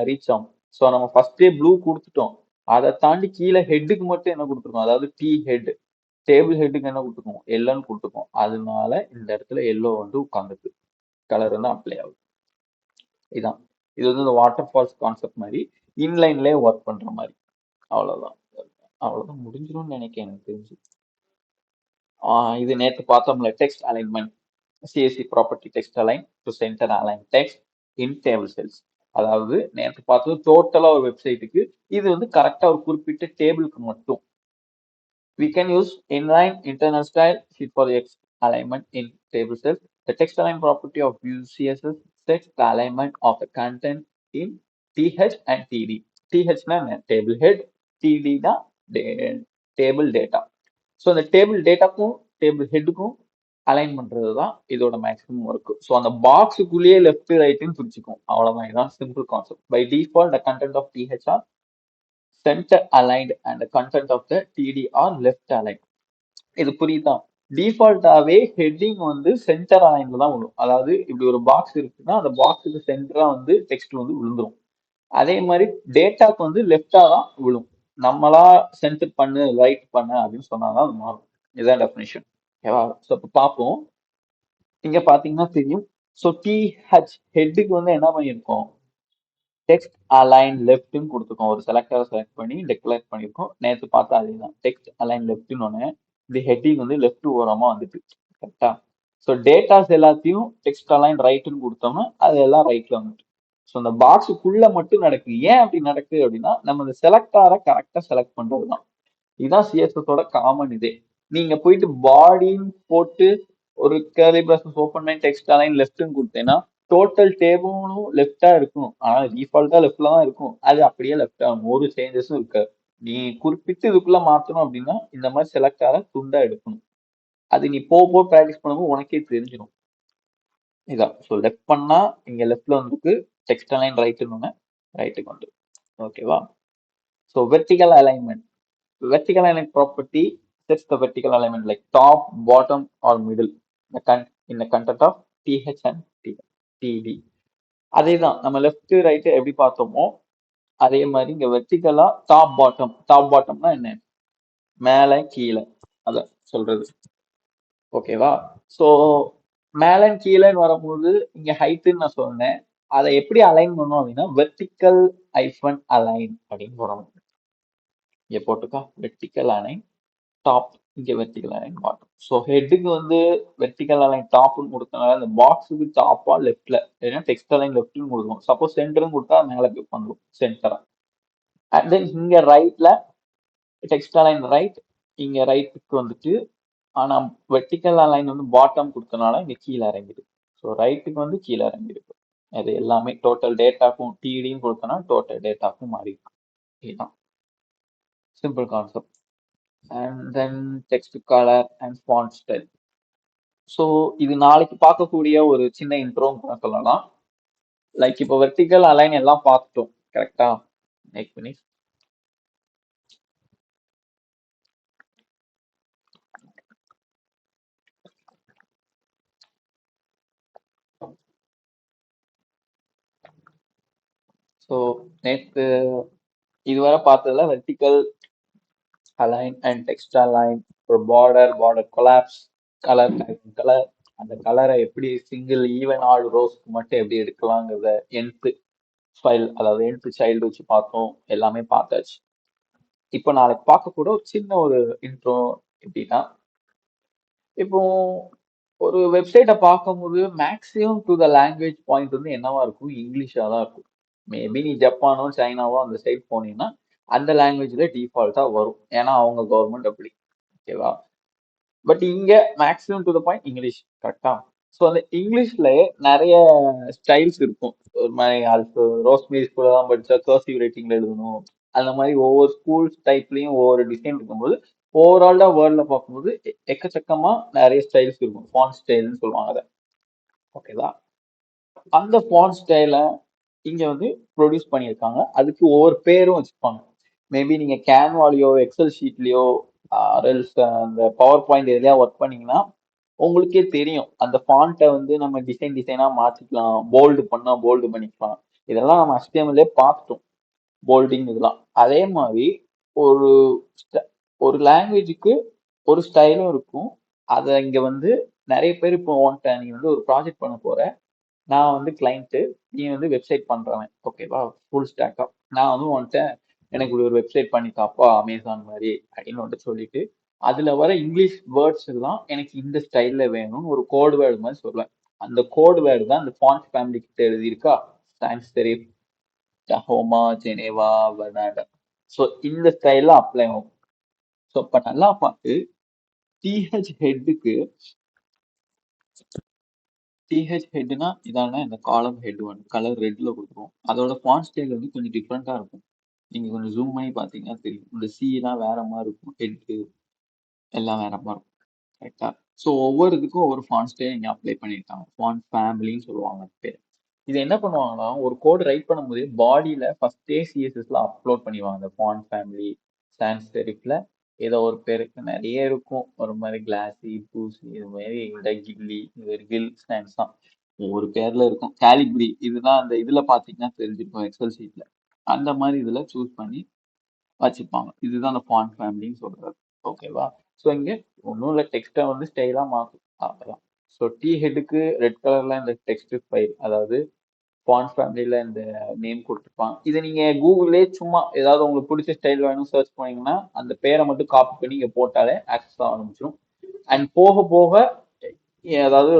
ரீச் ஆகும். ஸோ நம்ம ஃபர்ஸ்டே ப்ளூ கொடுத்துட்டோம். அதை தாண்டி கீழே ஹெட்டுக்கு மட்டும் என்ன கொடுத்துருக்கோம், அதாவது டி ஹெட் டேபிள் ஹெட்டுக்கு என்ன கொடுத்துருக்கோம், எல்லோன்னு கொடுத்துருக்கோம். அதனால இந்த இடத்துல எல்லோ வந்து உட்காந்துருக்கு, கலர் வந்து அப்ளை ஆகுது. இதான் இது வந்து இந்த வாட்டர் ஃபால்ஸ் கான்செப்ட் மாதிரி இன்லைன்லயே ஒர்க் பண்ற மாதிரி. அவ்வளவுதான், அவ்வளவுதான் முடிஞ்சிரும்னு நினைக்கிறேன் எனக்கு தெரிஞ்சு. இது நேற்று பார்த்தோம்ல text alignment, CSC property text align to centre align text in table cells. அதாவது நேற்று பார்த்தது டோட்டலா ஒரு வெப்சைட்டுக்கு, இது வந்து கரெக்டா ஒரு குறிப்பிட்ட டேபிளுக்கு மட்டும். We can use inline internal style sheet for X alignment in table cells. The text align property of Vue CSS sets the alignment of the content in TH and TD. TH na table head, TD na table data. So அந்த table டேட்டாக்கும் table ஹெட்டுக்கும் align பண்றது தான் இதோட maximum work. So அந்த பாக்ஸுக்குள்ளேயே left ரைட்னு பிரிச்சுக்கும். அவ்வளவுதான், இதுதான் simple concept. By default the content of TH are center aligned and the content of the TD are left aligned. இது புரியுதா? டிஃபால்ட்டாவே ஹெட்டிங் வந்து சென்டர் அலைன்ல தான் விழும். அதாவது இப்படி ஒரு பாக்ஸ் இருக்குன்னா அந்த பாக்ஸுக்கு சென்டரா வந்து டெக்ஸ்ட் வந்து விழுந்துரும். அதே மாதிரி டேட்டாக்கு வந்து லெஃப்டா தான் விழும். நம்மளா சென்டர் பண்ணு ரைட் பண்ணு அப்படின்னு சொன்னாதான் அது மாறும். இதுதான் டெஃபினிஷன். ஓகேவா? ஸோ இப்போ பார்ப்போம். இங்க பாத்தீங்கன்னா தெரியும். ஸோ டிஹெச் ஹெட்டுக்கு வந்து என்ன பண்ணியிருக்கோம், டெக்ஸ்ட் அலைன் லெஃப்ட்னு கொடுத்துருக்கோம். ஒரு செலக்டரை செலக்ட் பண்ணி டிக்ளேர் பண்ணியிருக்கோம். நேற்று பார்த்தா அதேதான், டெக்ஸ்ட் அலைன் லெஃப்ட்னு ஒன்று, இந்த ஹெட்டிங் வந்து லெஃப்ட் ஓரமா வந்துட்டு கரெக்டா. ஸோ டேட்டாஸ் எல்லாத்தையும் டெக்ஸ்ட் அலைன் ரைட்னு கொடுத்தோம்னா அது எல்லாம் ரைட்ல வந்துட்டு. ஸோ அந்த பாக்ஸுக்குள்ள மட்டும் நடக்குது. ஏன் அப்படி நடக்குது அப்படின்னா நம்ம இந்த செலக்டாரை கரெக்டா செலக்ட் பண்றதுதான். இதுதான் சிஎஸ்எஸோட காமன் இதே. நீங்க போயிட்டு பாடின்னு போட்டு ஒரு கர்லி பிரேசஸ் ஓப்பன் பண்ணி டெக்ஸ்ட் அலைன் லெஃப்ட்னு கொடுத்தேன்னா டோட்டல் டேபிளும் லெஃப்டா இருக்கும். ஆனா டிஃபால்ட்டா லெஃப்ட்ல தான் இருக்கும். அது அப்படியே லெஃப்ட் ஆகும், ஒரு சேஞ்சஸும் இருக்காது. நீ குறிப்பிட்டு இதுக்குள்ள மாத்தணும் அப்படின்னா இந்த மாதிரி செலக்டார துண்டா எடுக்கணும். அது நீ போக ப்ராக்டிஸ் பண்ணும்போது உனக்கே தெரிஞ்சிடும். இதான். ஸோ லெஃப்ட் பண்ணா இங்க லெஃப்ட்ல வந்துருக்கு, டெக்ஸ்ட் அலைன் ரைட்டுன்னு ரைட்டுக்கு வந்துடும். ஓகேவா? So vertical alignment. Vertical alignment property sets the vertical alignment like top, bottom, or middle in the content of TH and TD. அதேதான் நம்ம லெஃப்ட் ரைட் எப்படி பார்த்தோமோ அதே மாதிரி இங்க வெர்டிகலா டாப் பாட்டம். டாப் பாட்டம்னா என்ன, மேல கீழே, அத சொல்றது. ஓகேவா? ஸோ மேல கீழேன்னு வரும்போது இங்க ஹைட்டுன்னு நான் சொன்னேன். அதை எப்படி அலைன் பண்ணோம் அப்படின்னா வெர்டிக்கல் ஐஃபன் அலைன் அப்படின்னு போறோம். இங்க போட்டுக்கா, வெர்டிக்கல் அலைன் டாப், இங்க வெர்டிகல் அலைன் பாட்டம். ஸோ ஹெட்டுக்கு வந்து வெர்டிகல் அலைன் டாப்னு கொடுத்தனால இந்த பாக்ஸுக்கு டாப்பா லெஃப்ட்ல, ஏன்னா டெக்ஸ்ட் அலைன் லெஃப்ட்னு கொடுக்கும். சப்போஸ் சென்டர்னு கொடுத்தா மேல பிக் பண்ணுவோம் சென்டரா. அண்ட் தென் இங்க ரைட்ல டெக்ஸ்ட் அலைன் ரைட், இங்க ரைட்டுக்கு வந்துட்டு. ஆனா வெர்டிகல் அலைன் வந்து பாட்டம் கொடுத்தனால இங்க கீழே இறங்கிடுது. ஸோ ரைட்டுக்கு வந்து கீழே இறங்கிருக்கு. அது எல்லாமே டோட்டல் டேட்டாக்கும் டிடின்னு கொடுத்தனா டோட்டல் டேட்டாக்கும் மாறி இருக்கு. இதுதான். Simple concept. And then text colour and font style. So இது நாளைக்கு பார்க்கக்கூடிய ஒரு சின்ன இன்ட்ரோன்னு சொல்லலாம். லைக் இப்போ வெர்டிக்கல் அலைன் எல்லாம் பார்த்துட்டோம் கரெக்டா. மேக் பண்ணி ஸோ நேற்று இதுவரை பார்த்ததுல vertical align and text align, ஒரு பார்டர் கொலாப்ஸ், கலர் கலர், அந்த கலரை எப்படி சிங்கிள் ஈவன் ஆல் ரோஸ்க்கு மட்டும் எப்படி எடுக்கலாங்கிறத nth ஃபைல், அதாவது nth சைல்டு வச்சு பார்த்தோம். எல்லாமே பார்த்தாச்சு. இப்போ நாளைக்கு பார்க்கக்கூட ஒரு சின்ன ஒரு இன்ட்ரோ. எப்படின்னா, இப்போ ஒரு வெப்சைட்டை பார்க்கும்போது maximum to the language point வந்து என்னவா இருக்கும்? இங்கிலீஷாக தான் இருக்கும். மேபி நீ ஜப்பானோ சைனாவோ அந்த சைட் போனீங்கன்னா அந்த லாங்குவேஜ்ல டிஃபால்ட்டா வரும். ஏன்னா அவங்க கவர்மெண்ட் அப்படி. ஓகேவா? பட் இங்க maximum to the point English. கரெக்டா? ஸோ அந்த இங்கிலீஷ்ல நிறைய ஸ்டைல்ஸ் இருக்கும். ஒரு மாதிரி அது ரோஸ்மேரி ஸ்கூல்ல தான் படிச்சா கர்சிவ் ரைட்டிங்ல எழுதணும். அந்த மாதிரி ஒவ்வொரு ஸ்கூல் டைப்லயும் ஒவ்வொரு டிசைன் இருக்கும்போது ஓவரால்டா வேர்ல்ட்ல பார்க்கும்போது எக்கச்சக்கமா நிறைய ஸ்டைல்ஸ் இருக்கும். ஃபாண்ட் ஸ்டைல்னு சொல்லுவாங்க அதை. ஓகேவா? அந்த ஃபாண்ட் ஸ்டைலை இங்க வந்து ப்ரொடியூஸ் பண்ணியிருக்காங்க. அதுக்கு ஒவ்வொரு பேரும் வச்சிருப்பாங்க. மேபி நீங்க கேன்வாலயோ எக்ஸல் ஷீட்லயோ அந்த பவர் பாயிண்ட் எதுலயா ஒர்க் பண்ணீங்கன்னா உங்களுக்கே தெரியும். அந்த ஃபாண்ட்டை வந்து நம்ம டிசைனா மாத்திக்கலாம். போல்டு பண்ணா போல்டு பண்ணிக்கலாம். இதெல்லாம் நம்ம HTML பார்த்துட்டோம். போல்டிங் இதெல்லாம். அதே மாதிரி ஒரு ஒரு லாங்குவேஜுக்கு ஒரு ஸ்டைலும் இருக்கும். அதை இங்க வந்து நிறைய பேர் இப்போ நீ வந்து ஒரு ப்ராஜெக்ட் பண்ண போற, நான் வந்து கிளைண்ட்டு, நீ வந்து வெப்சைட் பண்றவன். ஓகேவா? ஃபுல் ஸ்டாக்கா நான் வந்து உன்கிட்ட எனக்கு இப்படி ஒரு வெப்சைட் பண்ணித்தாப்பா அமேசான் மாதிரி அப்படின்னு வந்துட்டு சொல்லிட்டு அதுல வர இங்கிலீஷ் வேர்ட்ஸ் எல்லாம் எனக்கு இந்த ஸ்டைல்ல வேணும்னு ஒரு கோட் வேர்டு மாதிரி சொல்லுவேன். அந்த கோட் வேர்டு தான் இந்த ஃபாண்ட் ஃபேமிலி கிட்ட எழுதியிருக்கா. சான்ஸ் செரிஃப், டஹோமா, ஜெனேவா, வர்னாடா. ஸோ இந்த ஸ்டைல்ல அப்ளை ஆகும். ஸோ இப்போ நல்லா பார்த்து டிஹெச் ஹெட்டுக்கு டிஹெச் ஹெட்னா இதான இந்த காலம் ஹெட் ஒன் கலர் ரெட்ல கொடுத்துருவோம். அதோட ஃபாண்ட் ஸ்டைல் வந்து கொஞ்சம் டிஃப்ரெண்டா இருக்கும். நீங்க கொஞ்சம் ஜூம் பண்ணி பார்த்தீங்கன்னா தெரியும். இந்த சி எல்லாம் வேற மாதிரி இருக்கும். ஹெட் எல்லாம் வேற மாதிரி இருக்கும். கரெக்டா? ஸோ ஒவ்வொரு இதுக்கும் ஒவ்வொரு ஃபாண்ட் ஸ்டைல் இங்கே அப்ளை பண்ணியிருக்காங்க. ஃபாண்ட் ஃபேமிலின்னு சொல்லுவாங்க பேர். இது என்ன பண்ணுவாங்கன்னா ஒரு கோட் ரைட் பண்ணும்போது பாடியில ஃபர்ஸ்டே சிஎஸ்எஸ்ல அப்லோட் பண்ணிடுவாங்க. அந்த ஃபாண்ட் ஃபேமிலி சான்ஸ் செரிஃப்ல ஏதோ ஒரு பேருக்கு நிறைய இருக்கும். ஒரு மாதிரி கிளாஸி, பூசி, இது மாதிரி இந்த கில்லி, இது கில் ஸ்டான்ஸ் தான் ஒவ்வொரு பேர்ல இருக்கும். கேலிபிரி இதுதான் அந்த இதுல பாத்தீங்கன்னா தெரிஞ்சிருக்கும் எக்ஸல் ஷீட்ல. அந்த மாதிரி இதுல சூஸ் பண்ணி வச்சுப்பாங்க. இதுதான் அந்த ஃபாண்ட் ஃபேமிலின்னு சொல்றது. ஓகேவா? ஸோ இங்க ஒன்றும் இல்லை, டெக்ஸ்ட்டை வந்து ஸ்டைலா மாற்றும் அவ்வளோதான். ஸோ டி ஹெட்டுக்கு ரெட் கலர்ல இந்த டெக்ஸ்ட் ஃபைல், அதாவது ஃபாண்ட் ஃபேமிலியில இந்த நேம் கொடுத்துருப்பாங்க. இதை நீங்க கூகுள்லேயே சும்மா ஏதாவது உங்களுக்கு பிடிச்ச ஸ்டைல் வேணும் சர்ச் பண்ணீங்கன்னா அந்த பேரை மட்டும் காப்பி பண்ணி இங்க போட்டாலே ஆக்சஸ் ஆக ஆரம்பிச்சிடும். அண்ட் போக போக அதாவது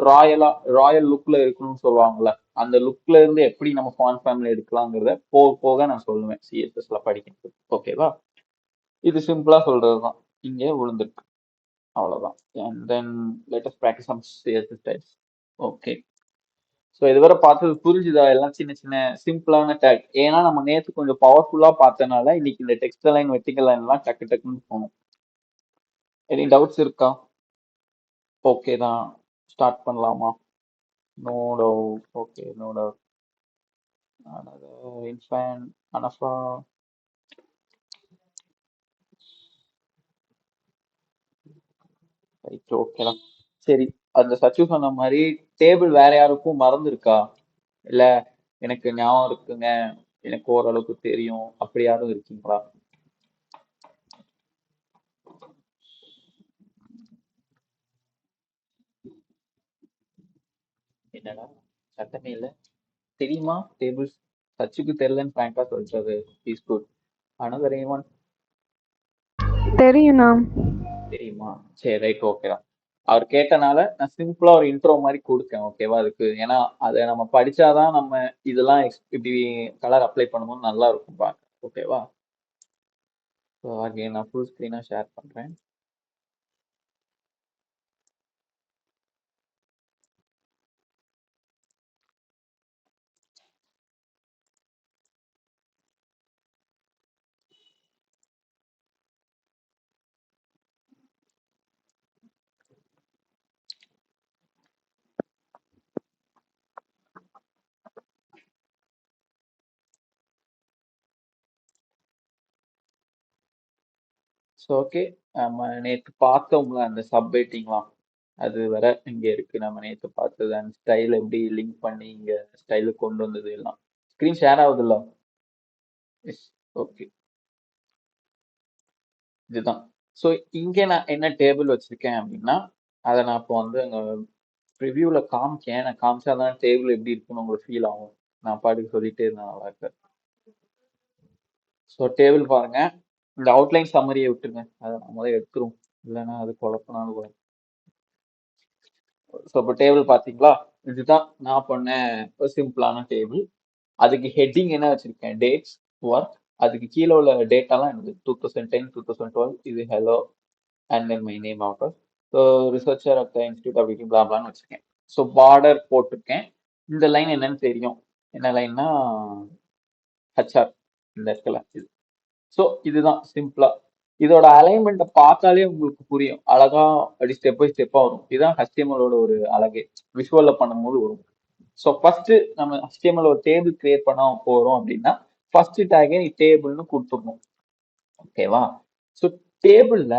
ராயல் லுக்ல இருக்கணும்னு சொல்லுவாங்கல்ல, அந்த லுக்ல இருந்து எப்படி நம்ம ஃபாண்ட் ஃபேமிலி எடுக்கலாங்கிறத போக போக நான் சொல்லுவேன் சிஎஸ்எஸ்ல படிக்கிறது. ஓகேவா? இது சிம்பிளா சொல்றதுதான். இங்கே விழுந்திருக்கு. அவ்வளவுதான். And then latest practice some CSS types. Okay. So இதுவரை பார்த்தது புரிஞ்சுதா? எல்லாம் சின்ன சின்ன சிம்பிளான டேக். ஏன்னா நம்ம நேற்று கொஞ்சம் பவர்ஃபுல்லா பார்த்தனால இன்னைக்கு இந்த டெக்ஸ்ட் லைன் வெர்டிகல் லைன் எல்லாம் டக்கு டக்குன்னு போகணும். எனி டவுட்ஸ் இருக்கா? ஓகே தான். ஸ்டார்ட் பண்ணலாமா? No doubt. Okay, no doubt. Irfan Anafa. Right, ஓகேடா. சரி, அந்த சச்சு சொன்ன மாதிரி டேபிள் வேற யாருக்கும் மறந்துருக்கா? இல்ல எனக்கு ஞாபகம் இருக்குங்க, எனக்கு ஓரளவுக்கு தெரியும், அப்படி யாரும் இருக்கீங்களா? என்னடா சத்தமே இல்ல? தெரியுமா டேபிள்ஸ்? சச்சுக்கு தெரியலன்னு ஃப்ராங்கா சொல்றது இஸ் குட். Another anyone? தெரியும்ண்ணா. தெரியுமா? சரி, ரைட், ஓகேடா. அவர் கேட்டனால நான் சிம்பிளா ஒரு இன்ட்ரோ மாதிரி கொடுத்தேன். ஓகேவா? அதுக்கு ஏன்னா அதை நம்ம படிச்சாதான் நம்ம இதெல்லாம் இப்படி கலர் அப்ளை பண்ணும்போது நல்லா இருக்கும் பார்க்க. ஓகேவா? ஸோ அகைன் நான் ஃபுல் ஸ்க்ரீனாக ஷேர் பண்ணுறேன். ஸோ ஓகே, நம்ம நேற்று பார்த்தோம்ல அந்த சப் ஹெட்டிங்லாம், அது வர இங்க இருக்கு. நம்ம நேற்று பார்த்தது அந்த ஸ்டைல் எப்படி லிங்க் பண்ணி இங்க ஸ்டைலுக்கு கொண்டு வந்தது எல்லாம். ஸ்க்ரீன் ஷேர் ஆகுதுல்ல? எஸ். ஓகே, இதுதான். ஸோ இங்க நான் என்ன டேபிள் வச்சிருக்கேன் அப்படின்னா, அதை நான் இப்போ வந்து அங்க ரிவ்யூல காமிக்கேன். நான் காமிச்சாதான் டேபிள் எப்படி இருக்குன்னு உங்களுக்கு ஃபீல் ஆகும். நான் பாட்டுக்கு சொல்லிட்டே இருந்தேன் நல்லா இருக்கு. ஸோ டேபிள் பாருங்க, இந்த அவுட்லைன் சம்மரியை விட்டுருங்க, அதை நான் முதல்ல எடுத்துரும், இல்லைன்னா அது குழப்பனாலும் வரும். ஸோ இப்போ டேபிள் பார்த்தீங்களா? இதுதான் நான் பண்ண ஒரு சிம்பிளான டேபிள். அதுக்கு ஹெட்டிங் என்ன வச்சிருக்கேன், டேட்ஸ், ஒர்க். அதுக்கு கீழே உள்ள டேட்டாலாம் எனக்கு 2010, 2012, இது hello and then my name offer. So researcher at the institute அப்படி பிளாப்லான்னு வச்சிருக்கேன். ஸோ பார்டர் போட்டிருக்கேன். இந்த லைன் என்னன்னு தெரியும், என்ன லைன்னா ஹச்ஆர் இந்த இடத்துல இது. ஸோ இதுதான் சிம்பிளா. இதோட அலைன்மெண்ட்டை பார்த்தாலே உங்களுக்கு புரியும், அழகா அப்படி ஸ்டெப் பை ஸ்டெப்பா வரும். இதுதான் HTML-ஓட ஒரு அழகே, விஷுவல்ல பண்ணும்போது வரும். ஸோ ஃபர்ஸ்ட் நம்ம HTML ஒரு டேபிள் கிரியேட் பண்ண போறோம் அப்படின்னா ஃபர்ஸ்ட் டேகே நீ டேபிள்னு கொடுத்துடணும். ஓகேவா? ஸோ டேபிள்ல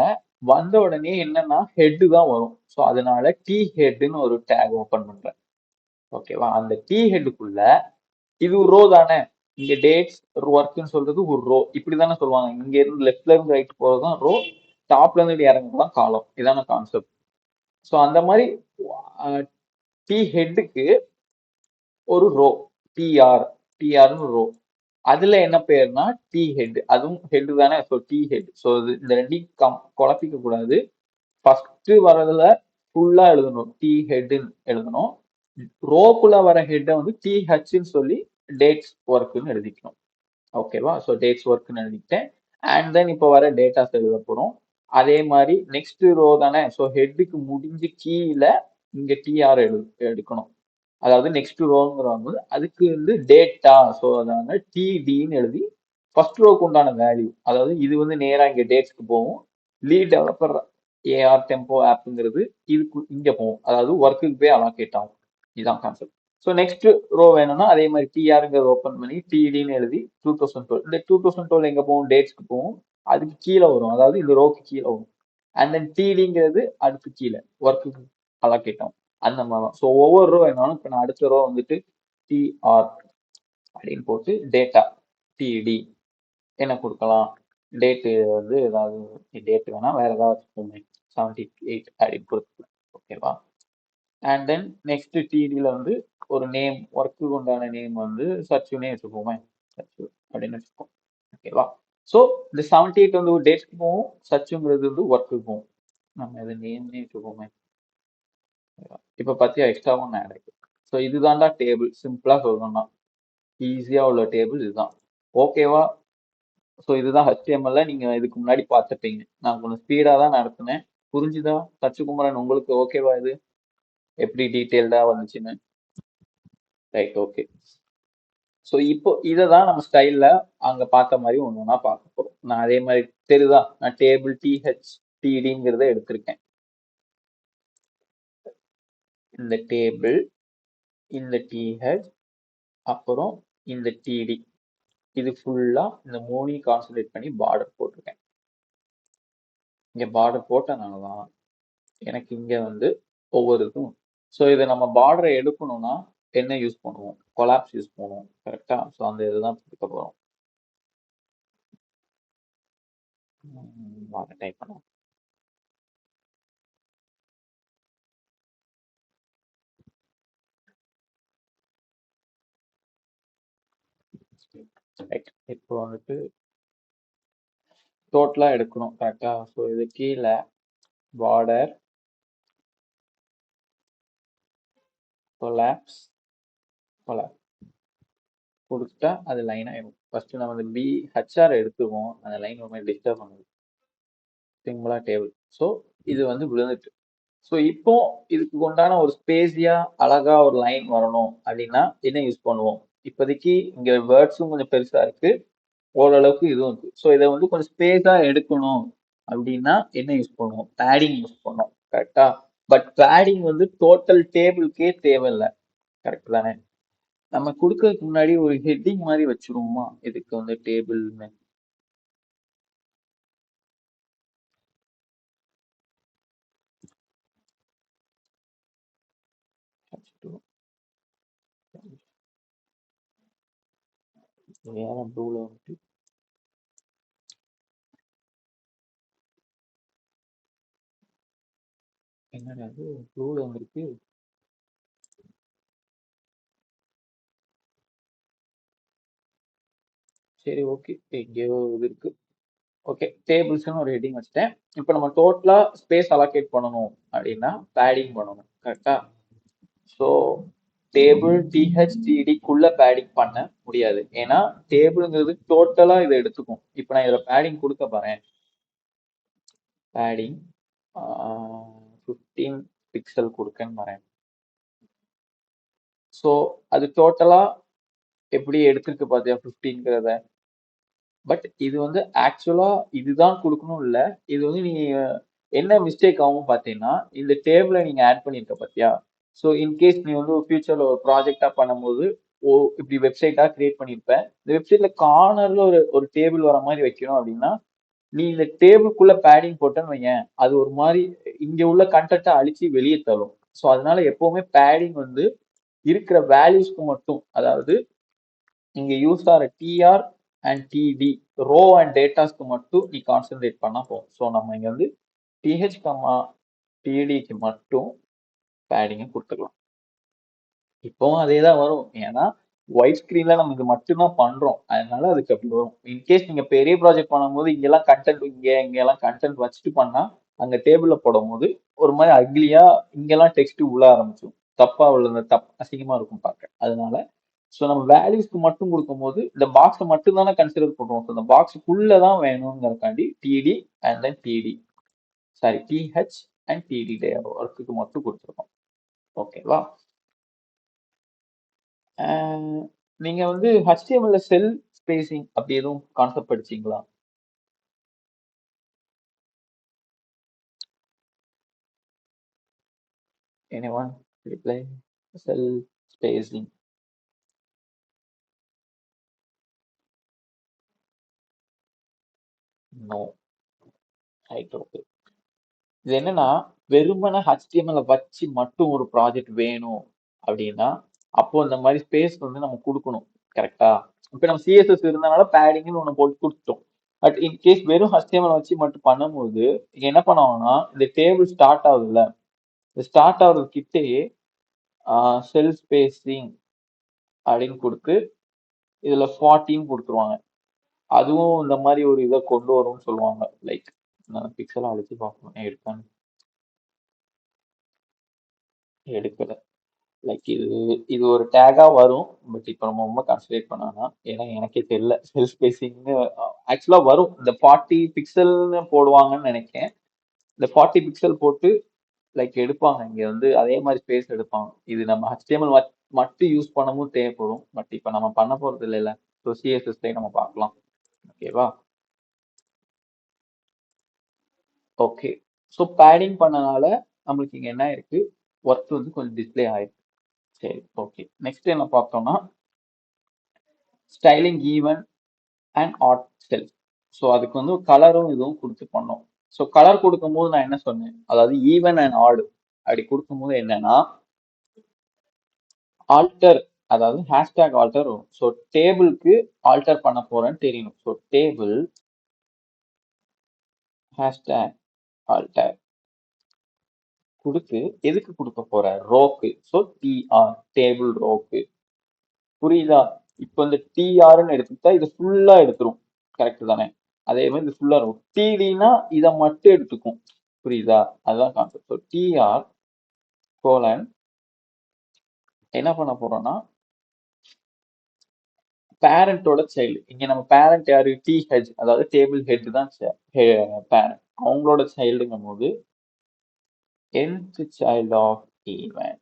வந்த உடனே என்னன்னா ஹெட் தான் வரும். ஸோ அதனால டி ஹெட்னு ஒரு டேக் ஓபன் பண்றேன். ஓகேவா? அந்த டி ஹெட்டுக்குள்ள இது ஒரு ரோ தானே, இங்க டேட்ஸ் ஒர்க்னு சொல்றது ஒரு ரோ, இப்படிதானே சொல்லுவாங்க. இங்க இருந்து லெஃப்ட்ல இருந்து ரைட் போறதுதான் ரோ, டாப்ல இருந்து இறங்குறதுதான் காலம். இதான கான்செப்ட். ஸோ அந்த மாதிரி டி ஹெட்டுக்கு ஒரு ரோ, டிஆர்னு ரோ, அதுல என்ன பேர்னா டி ஹெட், அதுவும் ஹெட் தானே. So T head. ஸோ இந்த ரெண்டையும் குழப்பிக்க கூடாது. ஃபர்ஸ்ட் வரதுல ஃபுல்லா எழுதணும், டி ஹெட்னு எழுதணும். ரோக்குள்ள வர ஹெட்டை வந்து டிஹெச்னு சொல்லி டேட்ஸ் ஒர்க்னு எழுதிக்கணும். ஓகேவா? ஸோ டேட்ஸ் ஒர்க்னு எழுதிக்கிட்டேன். அண்ட் தென் இப்போ வர டேட்டாஸ் எழுத போறோம். அதே மாதிரி நெக்ஸ்ட் ரோ தானே, ஸோ ஹெட்டுக்கு முடிஞ்சு கீழே இங்க டிஆர் எடுக்கணும். அதாவது நெக்ஸ்ட் ரோங்கிறவங்க அதுக்கு வந்து டேட்டா, ஸோ அதாவது டிடின்னு எழுதி ஃபர்ஸ்ட் ரோக்கு உண்டான வேல்யூ, அதாவது இது வந்து நேரா இங்க டேட்ஸ்க்கு போகும். லீட் டெவலப்பர் ஏஆர் டெம்போ ஆப்ங்கிறது இதுக்கு இங்க போகும், அதாவது ஒர்க்குக்கு போய் அலாகேட் ஆகும். இதுதான் கான்செப்ட். ஸோ நெக்ஸ்ட் ரோ வேணும்னா அதே மாதிரி டிஆருங்கிறத ஓப்பன் பண்ணி டிடின்னு எழுதி 2012, இந்த 2012 எங்க போகும், டேட்ஸ்க்கு போகும். அதுக்கு கீழே வரும், அதாவது இந்த ரோக்கு கீழே வரும். அண்ட் தென் டிடிங்கிறது அடுத்து கீழே ஒர்க்குக்கு அலாகேட் ஆகும். அந்த மாதிரி தான். ஸோ ஒவ்வொரு ரோ வேணாலும் இப்போ நான் அடுத்த ரோ வந்துட்டு டிஆர் அப்படின்னு போட்டு டேட்டா டிடி என்ன கொடுக்கலாம், டேட்டு வந்து ஏதாவது டேட் வேணா வேற ஏதாவது வச்சுக்கோங்க, 78 அப்படின்னு கொடுத்துக்கலாம். ஓகேவா? அண்ட் தென் நெக்ஸ்ட் டிடியில் வந்து ஒரு நேம், ஒர்க்குக்கு உண்டான நேம் வந்து சச்சுனே வச்சுக்கோமே, சச்சு அப்படின்னு வச்சுக்கோம். ஓகேவா? ஸோ இந்த 78 வந்து ஒரு டேட்ஸ்க்கு போகும், சச்சுங்கிறது வந்து ஒர்க்குக்கு போகும். நம்ம இதை நேம்னே வச்சுக்கோமே. இப்போ பார்த்தியா எக்ஸ்ட்ரா ஒன்று ஆட் ஆயிருக்கு. ஸோ இதுதான்டா டேபிள், சிம்பிளா சொல்லணும்னா ஈஸியா உள்ள டேபிள் இதுதான். ஓகேவா? ஸோ இதுதான் HTML. நீங்க இதுக்கு முன்னாடி பார்த்துப்பீங்க, நான் கொஞ்சம் ஸ்பீடா தான் நடத்தினேன். புரிஞ்சுதா சச்சுகுமரன்? உங்களுக்கு ஓகேவா இது எப்படி டீட்டெயில்டா வந்துச்சுன்னு? Right, okay. ஸோ இப்போ இதை தான் நம்ம ஸ்டைல்ல அங்க பார்த்த மாதிரி ஒன்று ஒன்றா பார்க்க போறோம். நான் அதே மாதிரி தெரியுதா, நான் டேபிள் டிஹெச்டிடிங்கிறத எடுத்திருக்கேன். இந்த டேபிள், இந்த டிஹெச், அப்புறம் இந்த டிடி, இது ஃபுல்லா இந்த மூணையும் கான்சன்ட்ரேட் பண்ணி பார்டர் போட்டிருக்கேன். இங்க பார்டர் போட்டனாலதான் எனக்கு இங்க வந்து ஒவ்வொரு இதுவும். ஸோ இதை நம்ம பார்டரை எடுக்கணும்னா என்ன யூஸ் பண்ணுவோம், கொலாப்ஸ் யூஸ் பண்ணுவோம். கரெக்டா? ஸோ அந்த இதுதான் கொடுக்க போறோம். டைப் பண்ணுவோம். ரைட், இப்போ வந்துட்டு டோட்டலா எடுக்கணும். கரெக்டா? ஸோ இது கீழே பார்டர் கொலாப்ஸ் கொலாப்ஸ் கொடுத்துட்டா அது லைன் ஆயிடும். ஃபர்ஸ்ட் நம்ம வந்து பிஹெச்ஆர் எடுத்துருவோம், அந்த லைன் ரொம்ப டிஸ்டர்ப் பண்ணுது. சிம்பிளா டேபிள். ஸோ இது வந்து விழுந்துட்டு. ஸோ இப்போ இதுக்கு உண்டான ஒரு ஸ்பேஸியா அழகா ஒரு லைன் வரணும் அப்படின்னா என்ன யூஸ் பண்ணுவோம்? இப்போதைக்கு இங்க வேர்ட்ஸும் கொஞ்சம் பெருசா இருக்கு, ஓரளவுக்கு இதுவும் இருக்கு. ஸோ இதை வந்து கொஞ்சம் ஸ்பேஸா எடுக்கணும் அப்படின்னா என்ன யூஸ் பண்ணுவோம்? பேடிங் யூஸ் பண்ணுவோம். கரெக்டா? பட் பேடிங் வந்து டோட்டல் டேபிளுக்கே தேவையில்லை. கரெக்ட் தானே? நம்ம கொடுக்கறதுக்கு முன்னாடி ஒரு ஹெட்டிங் மாதிரி வச்சிருவோமா இதுக்கு வந்து டேபிள்னு? வேற ப்ளூல வந்துட்டு என்னடா அது ப்ளூல வந்துருக்கு. சரி ஓகே, எங்கேயோ இது இருக்கு. ஓகே, டேபிள்ஸ்னு ஒரு ஹெட்டிங் வச்சுட்டேன். இப்போ நம்ம டோட்டலா ஸ்பேஸ் அலோகேட் பண்ணணும் அப்படின்னா பேடிங் பண்ணணும் கரெக்டா. ஸோ டேபிள் டிஹெச்டிடிக்குள்ள பேடிங் பண்ண முடியாது, ஏன்னா டேபிள்ங்கிறது டோட்டலா இதை எடுத்துக்கும். இப்போ நான் இதில் பேடிங் கொடுக்க போறேன். பேடிங் 15 பிக்சல் கொடுக்கன்னு வரேன். ஸோ அது டோட்டலா எப்படி எடுத்துருக்கு பார்த்தியா 15ங்கிறத. பட் இது வந்து ஆக்சுவலா இதுதான் கொடுக்கணும் இல்ல. இது வந்து நீங்க என்ன மிஸ்டேக் ஆகும் பார்த்தீங்கன்னா, இந்த டேபிளை நீங்க ஆட் பண்ணிருக்க பார்த்தியா. ஸோ இன்கேஸ் நீ வந்து ஃபியூச்சர்ல ஒரு ப்ராஜெக்டா பண்ணும்போது இப்படி வெப்சைட்டா கிரியேட் பண்ணிருப்ப. இந்த வெப்சைட்ல கார்னர்ல ஒரு ஒரு டேபிள் வர மாதிரி வைக்கணும் அப்படின்னா, நீ இந்த டேபிளுக்குள்ள பேடிங் போட்டேன்னு வையேன், அது ஒரு மாதிரி இங்க உள்ள கண்டென்ட்டை அழிச்சு வெளியே தள்ளும். ஸோ அதனால எப்பவுமே பேடிங் வந்து இருக்கிற வேல்யூஸ்க்கு மட்டும், அதாவது இங்க யூஸ் ஆகிற TR and TD row and டேட்டாஸ்க்கு மட்டும் நீ கான்சென்ட்ரேட் பண்ணா போதும். ஸோ நம்ம இங்க வந்து டிஹெச் கமா டிடிக்கு மட்டும் பேடிங்கை கொடுத்துக்கலாம். இப்போவும் அதே தான் வரும், ஏன்னா ஒயிட் ஸ்கிரீன்ல நம்ம இது மட்டும்தான் பண்றோம், அதனால அதுக்கு அப்படி வரும். இன்கேஸ் நீங்க பெரிய ப்ராஜெக்ட் பண்ணும்போது இங்கெல்லாம் கண்டென்ட் இங்கெல்லாம் கண்டென்ட் வச்சுட்டு பண்ணா அங்க டேபிள்ல போடும் போது ஒரு மாதிரி அக்லியா இங்கெல்லாம் டெக்ஸ்ட் உள்ள ஆரம்பிச்சிடும், தப்பா உள்ள அசிங்கமா இருக்கும் பார்க்க. அதனால ஸோ நம்ம வேல்யூஸ்க்கு மட்டும் கொடுக்கும்போது இந்த பாக்ஸை மட்டும் தானே கன்சிடர் பண்ணுவோம். ஸோ இந்த பாக்ஸுக்குள்ள தான் வேணுங்கிறக்காண்டி TD and then TD, sorry TH and TD ஒர்க்குக்கு மட்டும் கொடுத்துருக்கோம். ஓகேவா. நீங்க வந்து HTML செல் ஸ்பேசிங் அப்படி எதுவும் கான்செப்ட் படிச்சீங்களா? Anyone reply? Cell spacing. No. Right okay. இது என்னன்னா, வெறுமனே HTML வச்சு மட்டும் ஒரு ப்ராஜெக்ட் வேணும் அப்படின்னா அப்போ இந்த மாதிரி ஸ்பேஸ் வந்து நம்ம கொடுக்கணும் கரெக்டா. இப்போ நம்ம சிஎஸ்எஸ் இருந்தனால பேடிங்னு ஒன்று போட்டு கொடுத்துட்டோம். பட் இன்கேஸ் வெறும் HTML வச்சு மட்டும் பண்ணும்போது இங்க என்ன பண்ணுவாங்கன்னா, இந்த டேபிள் ஸ்டார்ட் ஆகுதுல்ல, இந்த ஸ்டார்ட் ஆகுறது கிட்டே செல் ஸ்பேசிங் அப்படின்னு கொடுத்து இதுல 14 கொடுத்துருவாங்க. அதுவும் இந்த மாதிரி ஒரு இதை கொண்டு வரும்னு சொல்லுவாங்க. லைக் நான் பிக்சலா அழிச்சு பார்க்கணும் எடுக்கான்னு, எடுக்கல. லைக் இது இது ஒரு டேகா வரும். பட் இப்போ நம்ம ரொம்ப கான்சன்ட்ரேட் பண்ணானா, ஏன்னா எனக்கே தெரியல செல் ஸ்பேசிங்னு ஆக்சுவலா வரும். இந்த 40 பிக்சல்னு போடுவாங்கன்னு நினைக்கிறேன். இந்த 40 பிக்சல் போட்டு லைக் எடுப்பாங்க. இங்க வந்து அதே மாதிரி ஸ்பேஸ் எடுப்பாங்க. இது நம்ம HTML மட்டும் யூஸ் பண்ணவும் தேவைப்படும். பட் இப்போ நம்ம பண்ண போறது இல்லைல்ல. ஸோ சிஎஸ்எஸ்ல நம்ம பார்க்கலாம். ஓகேவா. ஓகே. ஸோ பேடிங் பண்ணனால நம்மளுக்கு இங்க என்ன இருக்கு, ஒர்க் வந்து கொஞ்சம் டிஸ்பிளே ஆயிருக்கு. சரி ஓகே. நெக்ஸ்ட் என்ன பார்த்தோம்னா styling even and odd cell. So அதுக்கு வந்து கலரும் இதுவும் கொடுத்து பண்ணோம். ஸோ கலர் கொடுக்கும்போது நான் என்ன சொன்னேன், அதாவது ஈவன் அண்ட் ஆட் அப்படி கொடுக்கும்போது என்னன்னா ஆல்டர், அதாவது ஹேஷ்டேக் ஆல்டர் வரும். ஸோ டேபிளுக்கு ஆல்டர் பண்ண போறேன்னு தெரியணும். ஸோ டேபிள் ஹேஷ்டேக் ஆல்டர் கொடுத்து எதுக்கு கொடுக்க போற, ரோக்கு. ஸோ டிஆர் டேபிள் ரோக்கு. புரியுதா. இப்போ இந்த டிஆர்னு எடுத்துக்கிட்டா இது ஃபுல்லா எடுத்துரும், கரெக்ட் தானே. அதே மாதிரி இது ஃபுல்லா இருக்கும். டிடினா இதை மட்டும் எடுத்துக்கும், புரியுதா. அதுதான் கான்செப்ட். ஸோ டிஆர் கோலன் என்ன பண்ண போறோம்னா பேரண்டோட சைல்டு. இங்க நம்ம பேரண்ட் யாரு, டிஹெச், அதாவது டேபிள் ஹெட் தான் பேரண்ட். அவங்களோட சைல்டுங்கும் போது nth child of even.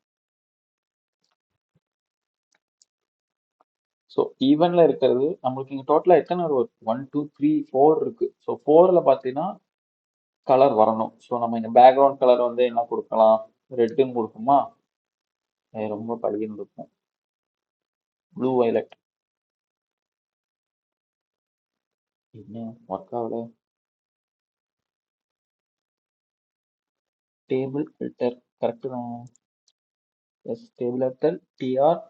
So ஈவன்ல இருக்கிறது நம்மளுக்கு இங்க டோட்டலா எத்தனை ஒரு 1 2 3 4 இருக்கு. ஸோ 4ல பார்த்தீங்கன்னா கலர் வரணும். ஸோ நம்ம இந்த பேக்ரவுண்ட் கலர் வந்து என்ன கொடுக்கலாம், ரெட்டுன்னு கொடுக்குமா, ரொம்ப பழகின்னு இருக்கும், ப்ளூ வயலட். என்ன ஒர்க் ஆகல, டேபிள் ஃபில்டர் கரெக்டு தான். எஸ் டேபிள் அட்டல் டிஆர்.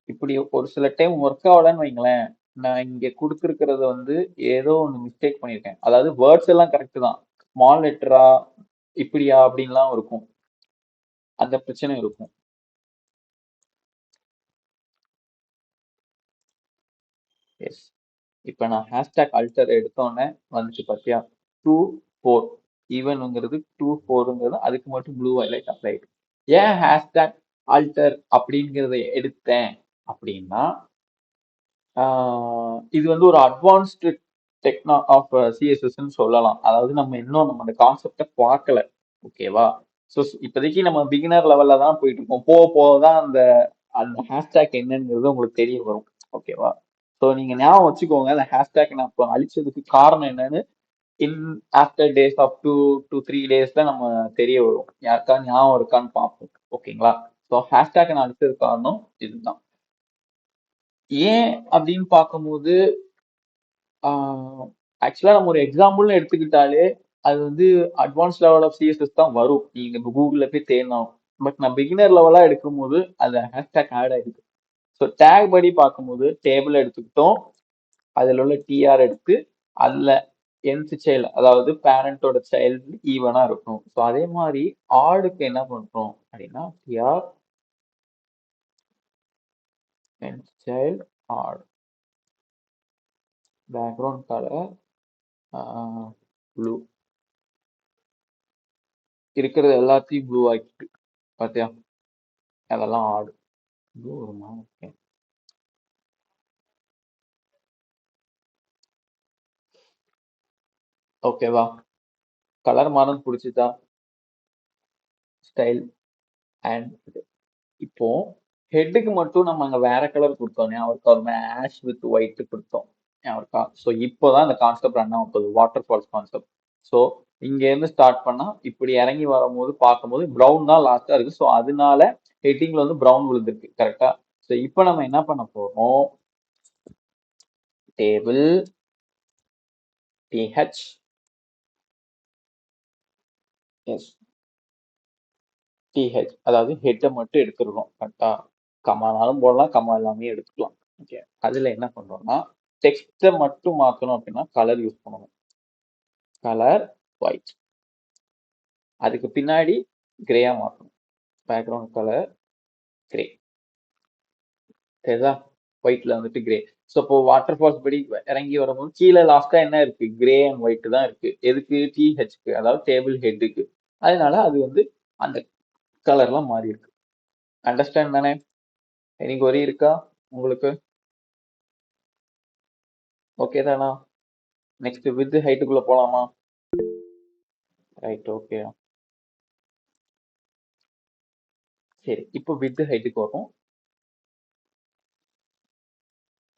இப்படி ஒரு சில டைம் ஒர்க் ஆகலன்னு வைங்களேன், நான் இங்க கொடுத்துருக்கிறது வந்து ஏதோ ஒன்று மிஸ்டேக் பண்ணியிருக்கேன். அதாவது வேர்ட்ஸ் எல்லாம் கரெக்ட் தான், ஸ்மால் லெட்டரா இப்படியா அப்படின்லாம் இருக்கும், அந்த பிரச்சனை இருக்கும். எஸ், இப்போ நான் ஹேஷ்டேக் அல்டர் எடுத்தோன்னே வந்துச்சு பார்த்தியா, 2 4 ஈவனுங்கிறது 2 4ங்கிறது அதுக்கு மட்டும் ப்ளூ ஹைலைட் அப்ளை. ஏன் ஹேஷ்டேக் அல்டர் அப்படிங்கிறத எடுத்தேன் அப்படின்னா, இது வந்து ஒரு அட்வான்ஸ்டு டெக்னா ஆஃப் சிஎஸ்எஸ்ன்னு சொல்லலாம். அதாவது நம்ம இன்னும் நம்ம அந்த கான்செப்டை பார்க்கல, ஓகேவா? ஸோ இப்போதைக்கு நம்ம பிகினர் லெவல்ல தான் போயிட்டு இருக்கோம். போக போக தான் அந்த அந்த ஹேஷ்டேக் என்னங்கிறது உங்களுக்கு தெரிய வரும், ஓகேவா? ஸோ நீங்க ஞாபகம் வச்சுக்கோங்க, அந்த ஹேஷ்டேக் நான் இப்போ அழிச்சதுக்கு காரணம் என்னன்னு in after days of 2 to 3 days நம்ம தெரிய வரும். யாருக்கா ஞாபகம் இருக்கான்னு பார்ப்போம், ஓகேங்களா? ஸோ ஹேஷ்டேக் நான் அழிச்சது காரணம் இதுதான். ஏன் அப்படின்னு பார்க்கும்போது, ஆக்சுவலா நம்ம ஒரு எக்ஸாம்பிள்னு எடுத்துக்கிட்டாலே அது வந்து அட்வான்ஸ் லெவல் ஆஃப் சிஎஸ்எஸ் தான் வரும், நீங்க கூகுள்ல போய் தேடணும். பட் நான் பிகினர் லெவலா எடுக்கும்போது அது ஹேஷ்டேக் ஆட் ஆயிருக்கு. ஸோ டேக் படி பார்க்கும்போது டேபிள் எடுத்துக்கிட்டோம், அதில் உள்ள டிஆர் எடுத்து அதில் nth சைல்டு, அதாவது பேரண்டோட சைல்டு ஈவனா இருக்கும். ஸோ அதே மாதிரி ஆடுக்கு என்ன பண்றோம் அப்படின்னா, TR nth child odd, background colour blue, இருக்கிறது எல்லாத்தையும் ப்ளூ ஆக்கிட்டு பார்த்தியா, அதெல்லாம் ஆடு. ப்ளூ ஒரு மாதிரி ஓகேவா? கலர் மாறும், பிடிச்சிதா? ஸ்டைல் அண்ட் இப்போ ஹெட்டுக்கு மட்டும் நம்ம அங்க வேற கலர் கொடுத்தோம், அவருக்கு ஒரு ஆஷ் வித் ஒயிட் கொடுத்தோம் அவருக்கா. ஸோ இப்போதான் இந்த கான்செப்ட் ரன் ஆக போகுது, வாட்டர் ஃபால்ஸ் கான்செப்ட். ஸோ இங்க இருந்து ஸ்டார்ட் பண்ணா இப்படி இறங்கி வரும்போது பார்க்கும்போது ப்ரௌன் தான் லாஸ்டா இருக்கு. ஸோ அதனால ஹெட்டிங்ல வந்து ப்ரௌன் விழுந்திருக்கு, கரெக்டா? ஸோ இப்போ நம்ம என்ன பண்ண போறோம், டேபிள் டிஹெச் எஸ் டிஹெச், அதாவது ஹெட்டை மட்டும் எடுத்துருக்கோம், கரெக்டா? கமானாலும் போடலாம், கமா எல்லாமே எடுத்துக்கலாம். ஓகே, அதுல என்ன பண்றோம்னா டெக்ஸ்ட்டை மட்டும் மாத்தணும் அப்படின்னா கலர் யூஸ் பண்ணணும், கலர் ஒயிட். அதுக்கு பின்னாடி கிரேயா மாத்தணும், பேக்ரவுண்ட் கலர் கிரே. சரிதா? ஒயிட்ல வந்துட்டு கிரே. ஸோ இப்போ வாட்டர் ஃபால்ஸ் படி இறங்கி வரும்போது கீழே லாஸ்டா என்ன இருக்கு, கிரே அண்ட் ஒயிட் தான் இருக்கு. எதுக்கு? டிஹெச்க்கு, அதாவது டேபிள் ஹெட்டுக்கு. அதனால அது வந்து அந்த கலர்லாம் மாறி இருக்கு. அண்டர்ஸ்டாண்ட் தானே? எனக்கு ஒரே இருக்கா உங்களுக்கு? ஓகே தானா? நெக்ஸ்ட் வித் ஹைட்டுக்குள்ள போலாமா? Right, okay. சரி, இப்போ வித் ஹைட்டுக்கு வரும்.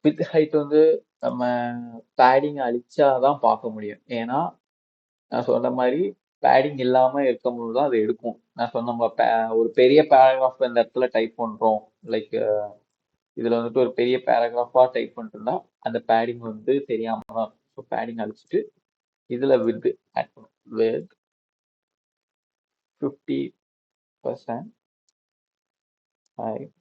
வித் ஹைட் வந்து நம்ம பேடிங் அழிச்சாதான் பார்க்க முடியும். ஏன்னா நான் சொன்ன மாதிரி பேடிங் இல்லாம இருக்கும்போது தான் அது எடுக்கும். நான் சொன்ன ஒரு பெரிய பேராகிராஃப் இந்த இடத்துல டைப் பண்றோம், லைக் இதுல வந்துட்டு ஒரு பெரிய பேராகிராஃபா டைப் பண்ணிட்டுருந்தா அந்த பேடிங் வந்து தெரியாம தான். ஸோ பேடிங் அழிச்சிட்டு இதுல வித் ஆட் பண்ணும், வித் 50% ஹைட்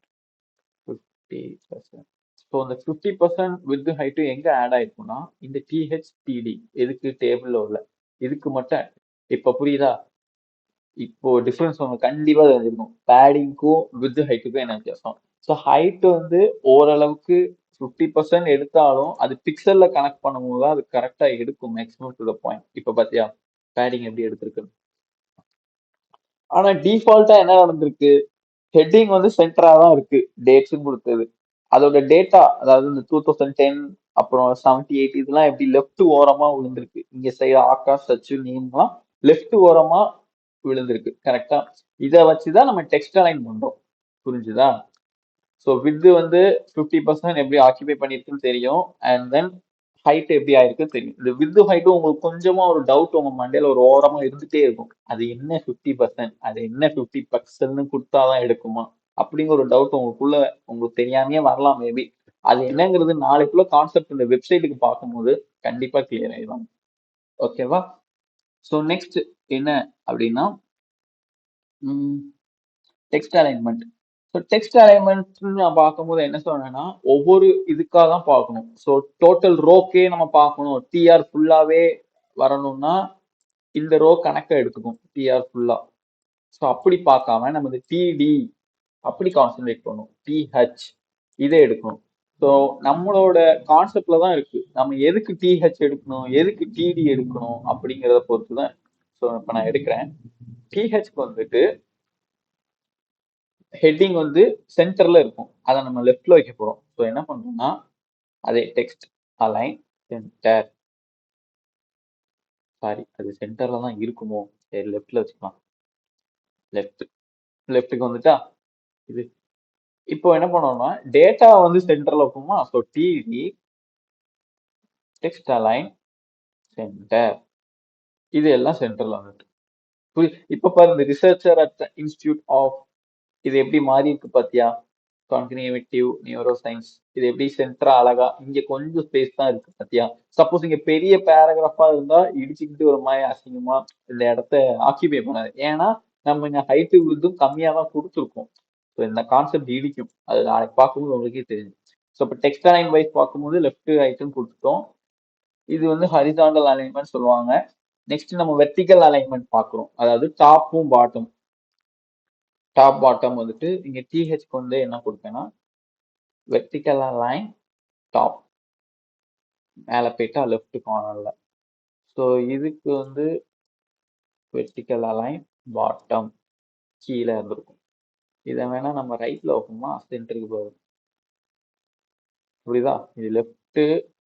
50%. ஸோ இந்த 50% வித் ஹைட்டும் எங்க ஆட் ஆயிருக்கும்னா இந்த டிஹெச்டிடி, எதுக்கு? டேபிள்ல உள்ள இதுக்கு மட்டும். இப்ப புரியுதா? இப்போ டிஃபரன்ஸ் உங்களுக்கு கண்டிப்பா தெரிஞ்சிருக்கும், பேடிங்க்கும் வித் ஹைட்டுக்கும் என்ன வித்தியாசம். ஸோ ஹைட் வந்து ஓரளவுக்கு 50% எடுத்தாலும் அது பிக்சல்ல கனெக்ட் பண்ணும்போது தான் அது கரெக்டா எடுக்கும், மேக்ஸிமம் டு த பாயிண்ட். இப்ப பாத்தியா பேடிங் எப்படி எடுத்திருக்கு? ஆனா டிஃபால்ட்டா என்ன நடந்திருக்கு, ஹெட்டிங் வந்து சென்டரா தான் இருக்கு, டேட்ஸ் கொடுத்தது. அதோட டேட்டா, அதாவது இந்த 2010 அப்புறம் 78 இதெல்லாம் எப்படி லெஃப்ட் ஓரமா விழுந்திருக்கு. இங்க சைடு ஆகாஷ் சச்சு நேம்லாம் லெஃப்ட் ஓரமா விழுந்திருக்கு, கரெக்டா? இதை வச்சுதான் நம்ம டெக்ஸ்ட் அலைன் பண்றோம், புரிஞ்சுதா? ஸோ வித் வந்து 50% எப்படி ஆக்கிபை பண்ணிருக்குன்னு தெரியும், அண்ட் தென் ஹைட் எப்படி ஆயிருக்கு தெரியும். இந்த வித் ஹைட்டும் உங்களுக்கு கொஞ்சமா ஒரு டவுட் உங்க மண்டையில ஒரு ஓரமா இருந்துட்டே இருக்கும், அது என்ன 50%, அது என்ன 50% கொடுத்தாதான் எடுக்குமா அப்படிங்கிற ஒரு டவுட் உங்களுக்குள்ள உங்களுக்கு தெரியாமையே வரலாம் மேபி. அது என்னங்கிறது நாளைக்குள்ள கான்செப்ட் இந்த வெப்சைட்டுக்கு பார்க்கும்போது கண்டிப்பா கிளியர் ஆயிடும், ஓகேவா? ஸோ நெக்ஸ்ட் என்ன அப்படின்னா, text alignment. So text alignment நான் பார்க்கும்போது என்ன சொன்னேன்னா ஒவ்வொரு இதுக்காக தான் பார்க்கணும். ஸோ டோட்டல் ரோக்கே நம்ம பார்க்கணும், டிஆர் ஃபுல்லாவே வரணும்னா இந்த ரோ கணக்கை எடுத்துக்கும் டிஆர் ஃபுல்லா. ஸோ அப்படி பார்க்காம நம்ம இந்த டிடி அப்படி கான்சென்ட்ரேட் பண்ணணும், டிஹெச் இதை எடுக்கணும். ஸோ நம்மளோட கான்செப்ட்ல தான் இருக்கு, நம்ம எதுக்கு டிஹெச் எடுக்கணும் எதுக்கு டிடி எடுக்கணும் அப்படிங்கிறத பொறுத்து தான். ஸோ இப்போ நான் எடுக்கிறேன், டிஹெச்க்கு வந்துட்டு ஹெட்டிங் வந்து சென்டர்ல இருக்கும், அதை நம்ம லெஃப்ட்ல வைக்க போறோம். ஸோ என்ன பண்றோம்னா அதே டெக்ஸ்ட் அலைன் சென்டர், சாரி அது சென்டர்ல தான் இருக்குமோ, சரி லெஃப்ட்ல வச்சுக்கலாம். லெஃப்ட், லெஃப்ட்டுக்கு வந்துட்டா இது. இப்போ என்ன பண்ணோம்னா டேட்டா வந்து சென்டர்ல இருக்குமா, so TD text align centre, இது எல்லாம் சென்டர்ல வந்துட்டு. இப்ப பாரு இந்த ரிசர்ச்சர் அட் இன்ஸ்டிடியூட் ஆஃப், இது எப்படி மாறி இருக்கு பாத்தியா, கான்கினேட்டிவ் நியூரோ சயின்ஸ், இது எப்படி சென்டரா அழகா, இங்க கொஞ்சம் ஸ்பேஸ் தான் இருக்கு பாத்தியா. சப்போஸ் இங்க பெரிய பேராகிராஃபா இருந்தா இடிச்சுக்கிட்டு ஒரு மாதிரி அசிங்கமா இந்த இடத்த ஆக்கிபை பண்ணாது, ஏன்னா நம்ம இங்க ஹைட்டு விழுதும் கம்மியா தான் கொடுத்துருக்கோம். ஸோ இந்த கான்செப்ட் இடிக்கும், அது நாளைக்கு பார்க்கும்போது உங்களுக்கே தெரியும். ஸோ இப்போ டெக்ஸ்ட் அலைன் வைஸ் பார்க்கும்போது லெஃப்ட் ரைட்டுன்னு கொடுத்துட்டோம். இது வந்து ஹரிசாண்டல் அலைன்மெண்ட் சொல்லுவாங்க. நெக்ஸ்ட் நம்ம வெர்டிக்கல் அலைன்மெண்ட் பார்க்குறோம், அதாவது டாப்பும் பாட்டம். டாப் பாட்டம் வந்துட்டு இங்க டிஹெச்க்கு வந்து என்ன கொடுப்பேன்னா வெர்டிக்கல் அலைன் டாப், மேலே போயிட்டா லெஃப்ட் கார்னர்ல. ஸோ இதுக்கு வந்து வெர்டிக்கல் அலைன் பாட்டம் கீழே இருந்திருக்கும். இதை வேணா நம்ம ரைட்ல வைப்போமா, சென்டருக்கு போகும். புரியுதா, இது லெஃப்ட்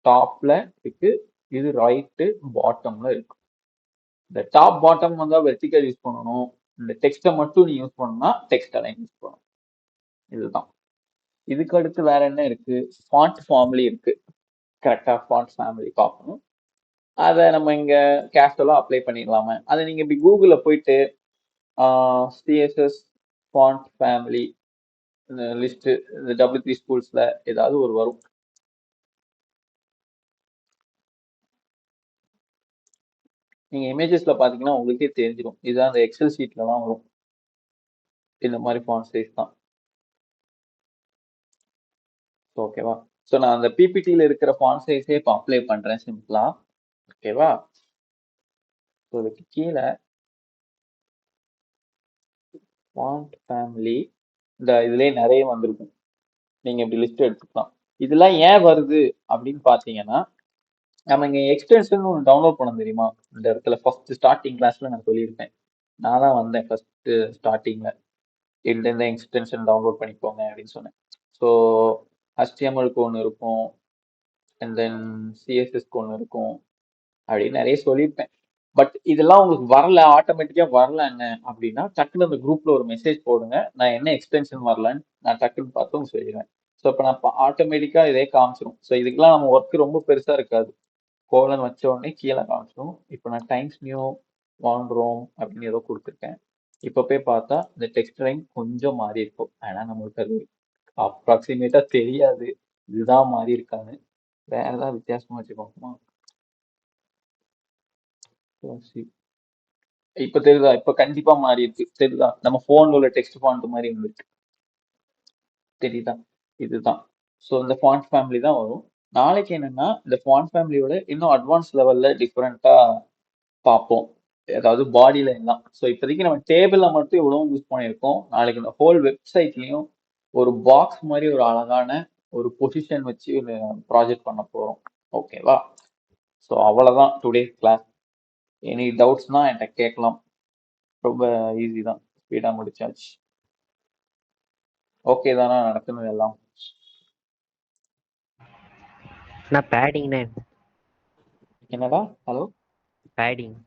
டாப்ல இருக்கு, இது ரைட்டு பாட்டம்ல இருக்கு. இந்த டாப் பாட்டம் வந்தா வெர்டிக்கல் யூஸ் பண்ணணும், இந்த டெக்ஸ்ட்டை மட்டும் நீ யூஸ் பண்ணா டெக்ஸ்ட் அலைன் யூஸ் பண்ணணும். இதுதான். இதுக்கு அடுத்து வேற என்ன இருக்கு, ஃபாண்ட் ஃபேமிலி இருக்கு. கரெக்டா ஃபாண்ட் ஃபேமிலி பார்க்கணும், அதை நம்ம இங்க கேஷுவலா அப்ளை பண்ணிடலாமே. அதை நீங்க இப்படி கூகுள்ல போயிட்டு சிஎஸ்எஸ் ஃபாண்ட் ஃபேமிலி லிஸ்ட், இந்த W3 ஸ்கூல்ஸ்ல ஏதாவது ஒரு வரும். நீங்க இமேஜஸ்ல பாத்தீங்கன்னா உங்களுக்கே தெரிஞ்சிடும், இதுதான் அந்த எக்ஸல் ஷீட்ல தான் வரும், இந்த மாதிரி ஃபாண்ட் சைஸ் தான். ஓகேவா. ஸோ நான் அந்த பிபிடியில் இருக்கிற ஃபாண்ட் சைஸே இப்போ அப்ளை பண்றேன் சிம்பிளா. ஓகேவா. ஸோ இதுக்கு கீழே ஃபாண்ட் ஃபேமிலி, இந்த இதுலயே நிறைய வந்திருக்கும், நீங்க இப்படி லிஸ்ட் எடுத்துக்கலாம். இதெல்லாம் ஏன் வருது அப்படின்னு பாத்தீங்கன்னா, நம்ம இங்க எக்ஸ்டென்ஷன் ஒன்று டவுன்லோட் பண்ண தெரியுமா, இந்த இடத்துல ஃபர்ஸ்ட் ஸ்டார்டிங் கிளாஸ்ல நான் சொல்லியிருப்பேன், நான் தான் வந்தேன் ஃபர்ஸ்ட் ஸ்டார்டிங்ல இந்த எக்ஸ்டென்ஷன் டவுன்லோட் பண்ணிக்கோங்க அப்படின்னு சொன்னேன். ஸோ HTML-க்கு ஒன்று இருக்கும், அண்ட் தென் CSS-க்கு ஒன்று இருக்கும் அப்படின்னு நிறைய சொல்லியிருப்பேன். பட் இதெல்லாம் உங்களுக்கு வரல, ஆட்டோமேட்டிக்கா வரலன்னு அப்படின்னா டக்குன்னு அந்த குரூப்ல ஒரு மெசேஜ் போடுங்க, நான் என்ன எக்ஸ்டென்ஷன் வரலன்னு நான் டக்குன்னு பார்த்து உங்களுக்கு சொல்லிடுவேன். ஸோ இப்போ நான் ஆட்டோமேட்டிக்கா இதே காமிச்சிடும். ஸோ இதுக்கெல்லாம் நம்ம ஒர்க் ரொம்ப பெருசா இருக்காது, கோலன் வச்ச உடனே கீழே காமிச்சிடும். இப்போ நான் டைம்ஸ் நியூ வாங்குறோம் அப்படின்னு ஏதோ கொடுத்துருக்கேன். இப்போ போய் பார்த்தா இந்த டெக்ஸ்ட் லைன் கொஞ்சம் மாறி இருக்கும், ஆனா நம்மளுக்கு அது அப்ராக்சிமேட்டா தெரியாது இதுதான் மாறி இருக்கான்னு. வேற ஏதாவது வித்தியாசமா வச்சுக்கோமா. இப்ப தெரியுதா, இப்ப கண்டிப்பா மாறி இருக்கு தெரியுதா, நம்ம போன்ல உள்ள டெக்ஸ்ட் ஃபாண்ட் மாதிரி வந்துருக்கு தெரியுதா, இதுதான். ஸோ இந்த ஃபாண்ட் ஃபேமிலி தான் வரும். நாளைக்கு என்னன்னா இந்த ஃபாண்ட் ஃபேமிலியோட இன்னும் அட்வான்ஸ் லெவல்ல டிஃப்ரெண்டா பார்ப்போம், ஏதாவது பாடியில எல்லாம். ஸோ இப்போதைக்கு நம்ம டேபிள்ல மட்டும் இவ்வளவு யூஸ் பண்ணியிருக்கோம், நாளைக்கு இந்த ஹோல் வெப்சைட்லயும் ஒரு பாக்ஸ் மாதிரி ஒரு அழகான ஒரு பொசிஷன் வச்சு ஒரு ப்ராஜெக்ட் பண்ண போறோம். ஓகேவா. ஸோ அவ்வளவுதான் டுடே கிளாஸ். எனி டவுட்ஸ்னா என்கிட்ட கேட்கலாம், ரொம்ப ஈஸி தான், ஸ்பீடா முடிச்சாச்சு. ஓகே தானா நடக்குது எல்லாம். நான் பேடிங்ண்ணே. என்னடா ஹலோ, பேடிங்.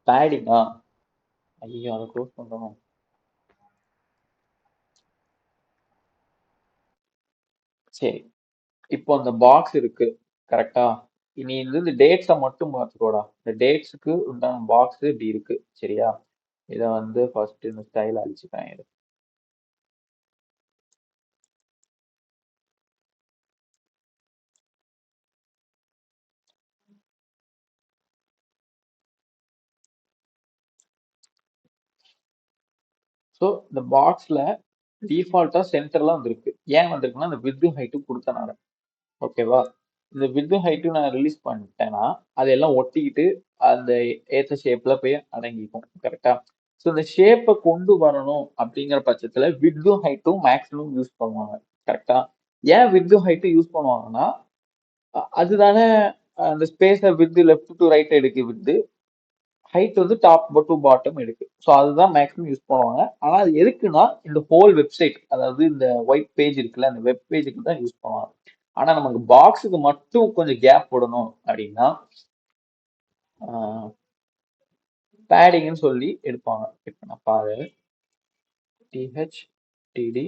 பேடிங்கா, ஐயோ அதை க்ளோஸ் பண்றோம். சரி, இப்போ அந்த பாக்ஸ் இருக்கு கரெக்டா, இனி இந்த டேட்ஸை மட்டும் பார்த்துக்கோடா. இந்த டேட்ஸுக்கு உண்டான பாக்ஸ் இப்படி இருக்கு சரியா. இதை வந்து ஃபர்ஸ்ட் இந்த ஸ்டைல் அழிச்சுட்டேன். இது ஸோ இந்த பாக்ஸ்ல டிஃபால்ட்டா சென்டர்லாம் வந்திருக்கு. ஏன் வந்திருக்குன்னா இந்த வித்தும் ஹைட்டும் கொடுத்தனால. ஓகேவா? இந்த வித்தும் ஹைட்டும் நான் ரிலீஸ் பண்ணிட்டேன்னா அதெல்லாம் ஒட்டிக்கிட்டு அந்த ஏத்த ஷேப்ல போய் அடங்கிக்கும். கரெக்டா? ஸோ இந்த ஷேப்பை கொண்டு வரணும் அப்படிங்கிற பட்சத்துல வித்தும் ஹைட்டும் மேக்ஸிமம் யூஸ் பண்ணுவாங்க. கரெக்டா? ஏன் வித்தும் ஹைட்டும் யூஸ் பண்ணுவாங்கன்னா அதுதானே அந்த ஸ்பேஸை வித்து லெஃப்ட் டு ரைட் எடுக்கு வித்து ஹைட் வந்து டாப் டு பாட்டம் எடுக்கு. ஸோ அதுதான் மேக்ஸிமம் யூஸ் பண்ணுவாங்க. ஆனா அது எதுக்குன்னா இந்த ஹோல் வெப்சைட் அதாவது இந்த ஒயிட் பேஜ் இருக்குல்ல அந்த வெப் பேஜுக்கு தான் யூஸ் பண்ணுவாங்க. ஆனா நமக்கு பாக்ஸுக்கு மட்டும் கொஞ்சம் கேப் விடணும் அப்படின்னா பேடிங்னு சொல்லி எடுப்பாங்க. இப்போ நான் பாரு டிஹெச்டிடி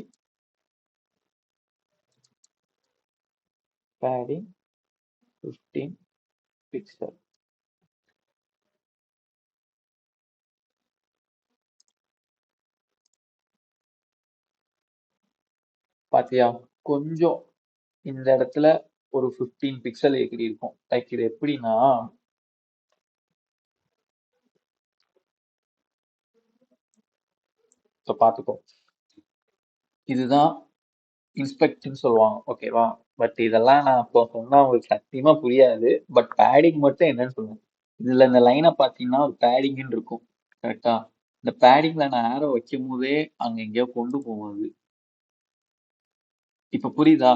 பேடிங் 15 பிக்சல். பாத்தியா கொஞ்சம் இந்த இடத்துல ஒரு 15 பிக்சல் ஏறி இருக்கும். லைக் இது எப்படின்னா இப்போ பார்த்துக்கோ இதுதான் இன்ஸ்பெக்ட்னு சொல்லுவாங்க. ஓகேவா? பட் இதெல்லாம் நான் இப்போ சொன்னா உங்களுக்கு சத்தியமா புரியாது. பட் பேடிங் மட்டும் என்னன்னு சொல்லுவேன். இதுல இந்த லைனை பார்த்தீங்கன்னா ஒரு பேடிங்னு இருக்கும். கரெக்டா? இந்த பேடிங்ல நான் ஆரோ வைக்கும் போதே அங்க எங்கேயோ கொண்டு போகுது. இப்ப புரியுதா?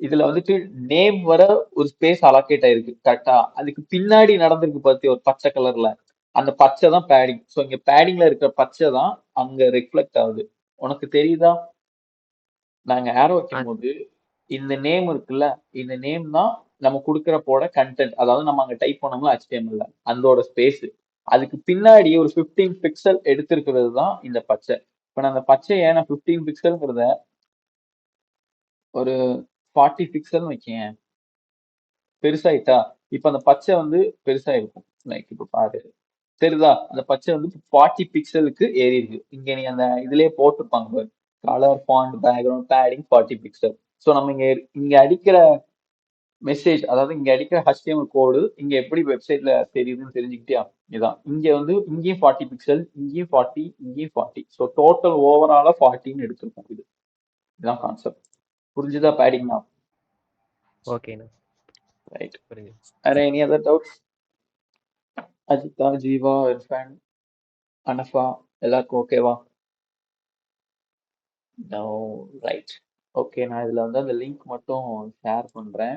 இதுல வந்துட்டு நேம் வர ஒரு ஸ்பேஸ் அலோகேட் ஆயிருக்கு. கரெக்டா? அதுக்கு பின்னாடி நடந்திருக்கு பார்த்தி ஒரு பச்சை கலர்ல அந்த பச்சை தான் பேடிங். ஸோ இங்க பேடிங்ல இருக்கிற பச்சை தான் அங்க ரிஃப்ளெக்ட் ஆகுது. உனக்கு தெரியுதா? நாங்க ஆரோ வைக்கும் போது இந்த நேம் இருக்குல்ல இந்த நேம் தான் நம்ம கொடுக்குறப்போட கண்டென்ட். அதாவது நம்ம அங்க டைப் பண்ணோம்ல HTML அதோட ஸ்பேஸ். அதுக்கு பின்னாடி ஒரு 15 பிக்சல் எடுத்திருக்கிறது தான் இந்த பச்சை. இப்ப நான் அந்த பச்சையை நான் 15 பிக்சல்ங்கிறத ஒரு 40 பிக்சல் வைக்கேன். பெருசாயிட்டா இப்ப அந்த பச்சை வந்து பெருசா இருக்கும். லைக் இப்ப பாரு தெரியுதா? அந்த பச்சை வந்து 40 பிக்சலுக்கு ஏறி இருக்கு. இங்க நீ அந்த இதுலயே போட்டிருப்பாங்க colour font background padding 40 pixel. So நம்ம இங்க இங்க அடிக்கிற மெசேஜ் அதாவது இங்க அடிக்கிற HTML கோடு இங்க எப்படி வெப்சைட்ல தெரியுதுன்னு தெரிஞ்சுக்கிட்டியா? இதான் இங்க வந்து இங்கேயும் 40 பிக்சல் இங்கேயும் 40 இங்கேயும் 40. ஸோ டோட்டல் ஓவராலா 40ன்னு எடுத்திருக்கோம். இதுதான் கான்செப்ட். புரிஞ்சுதா பேடிங்னா? ஓகேண்ணா. ரைட். புரியுது. வேற any other doubts? Ajitha, Jeeva, Irfan, Anafa எல்லாருக்கும் ஓகேவா? நோ. ரைட். ஓகே நான் இதுல வந்து அந்த லிங்க் மட்டும் ஷேர் பண்றேன்.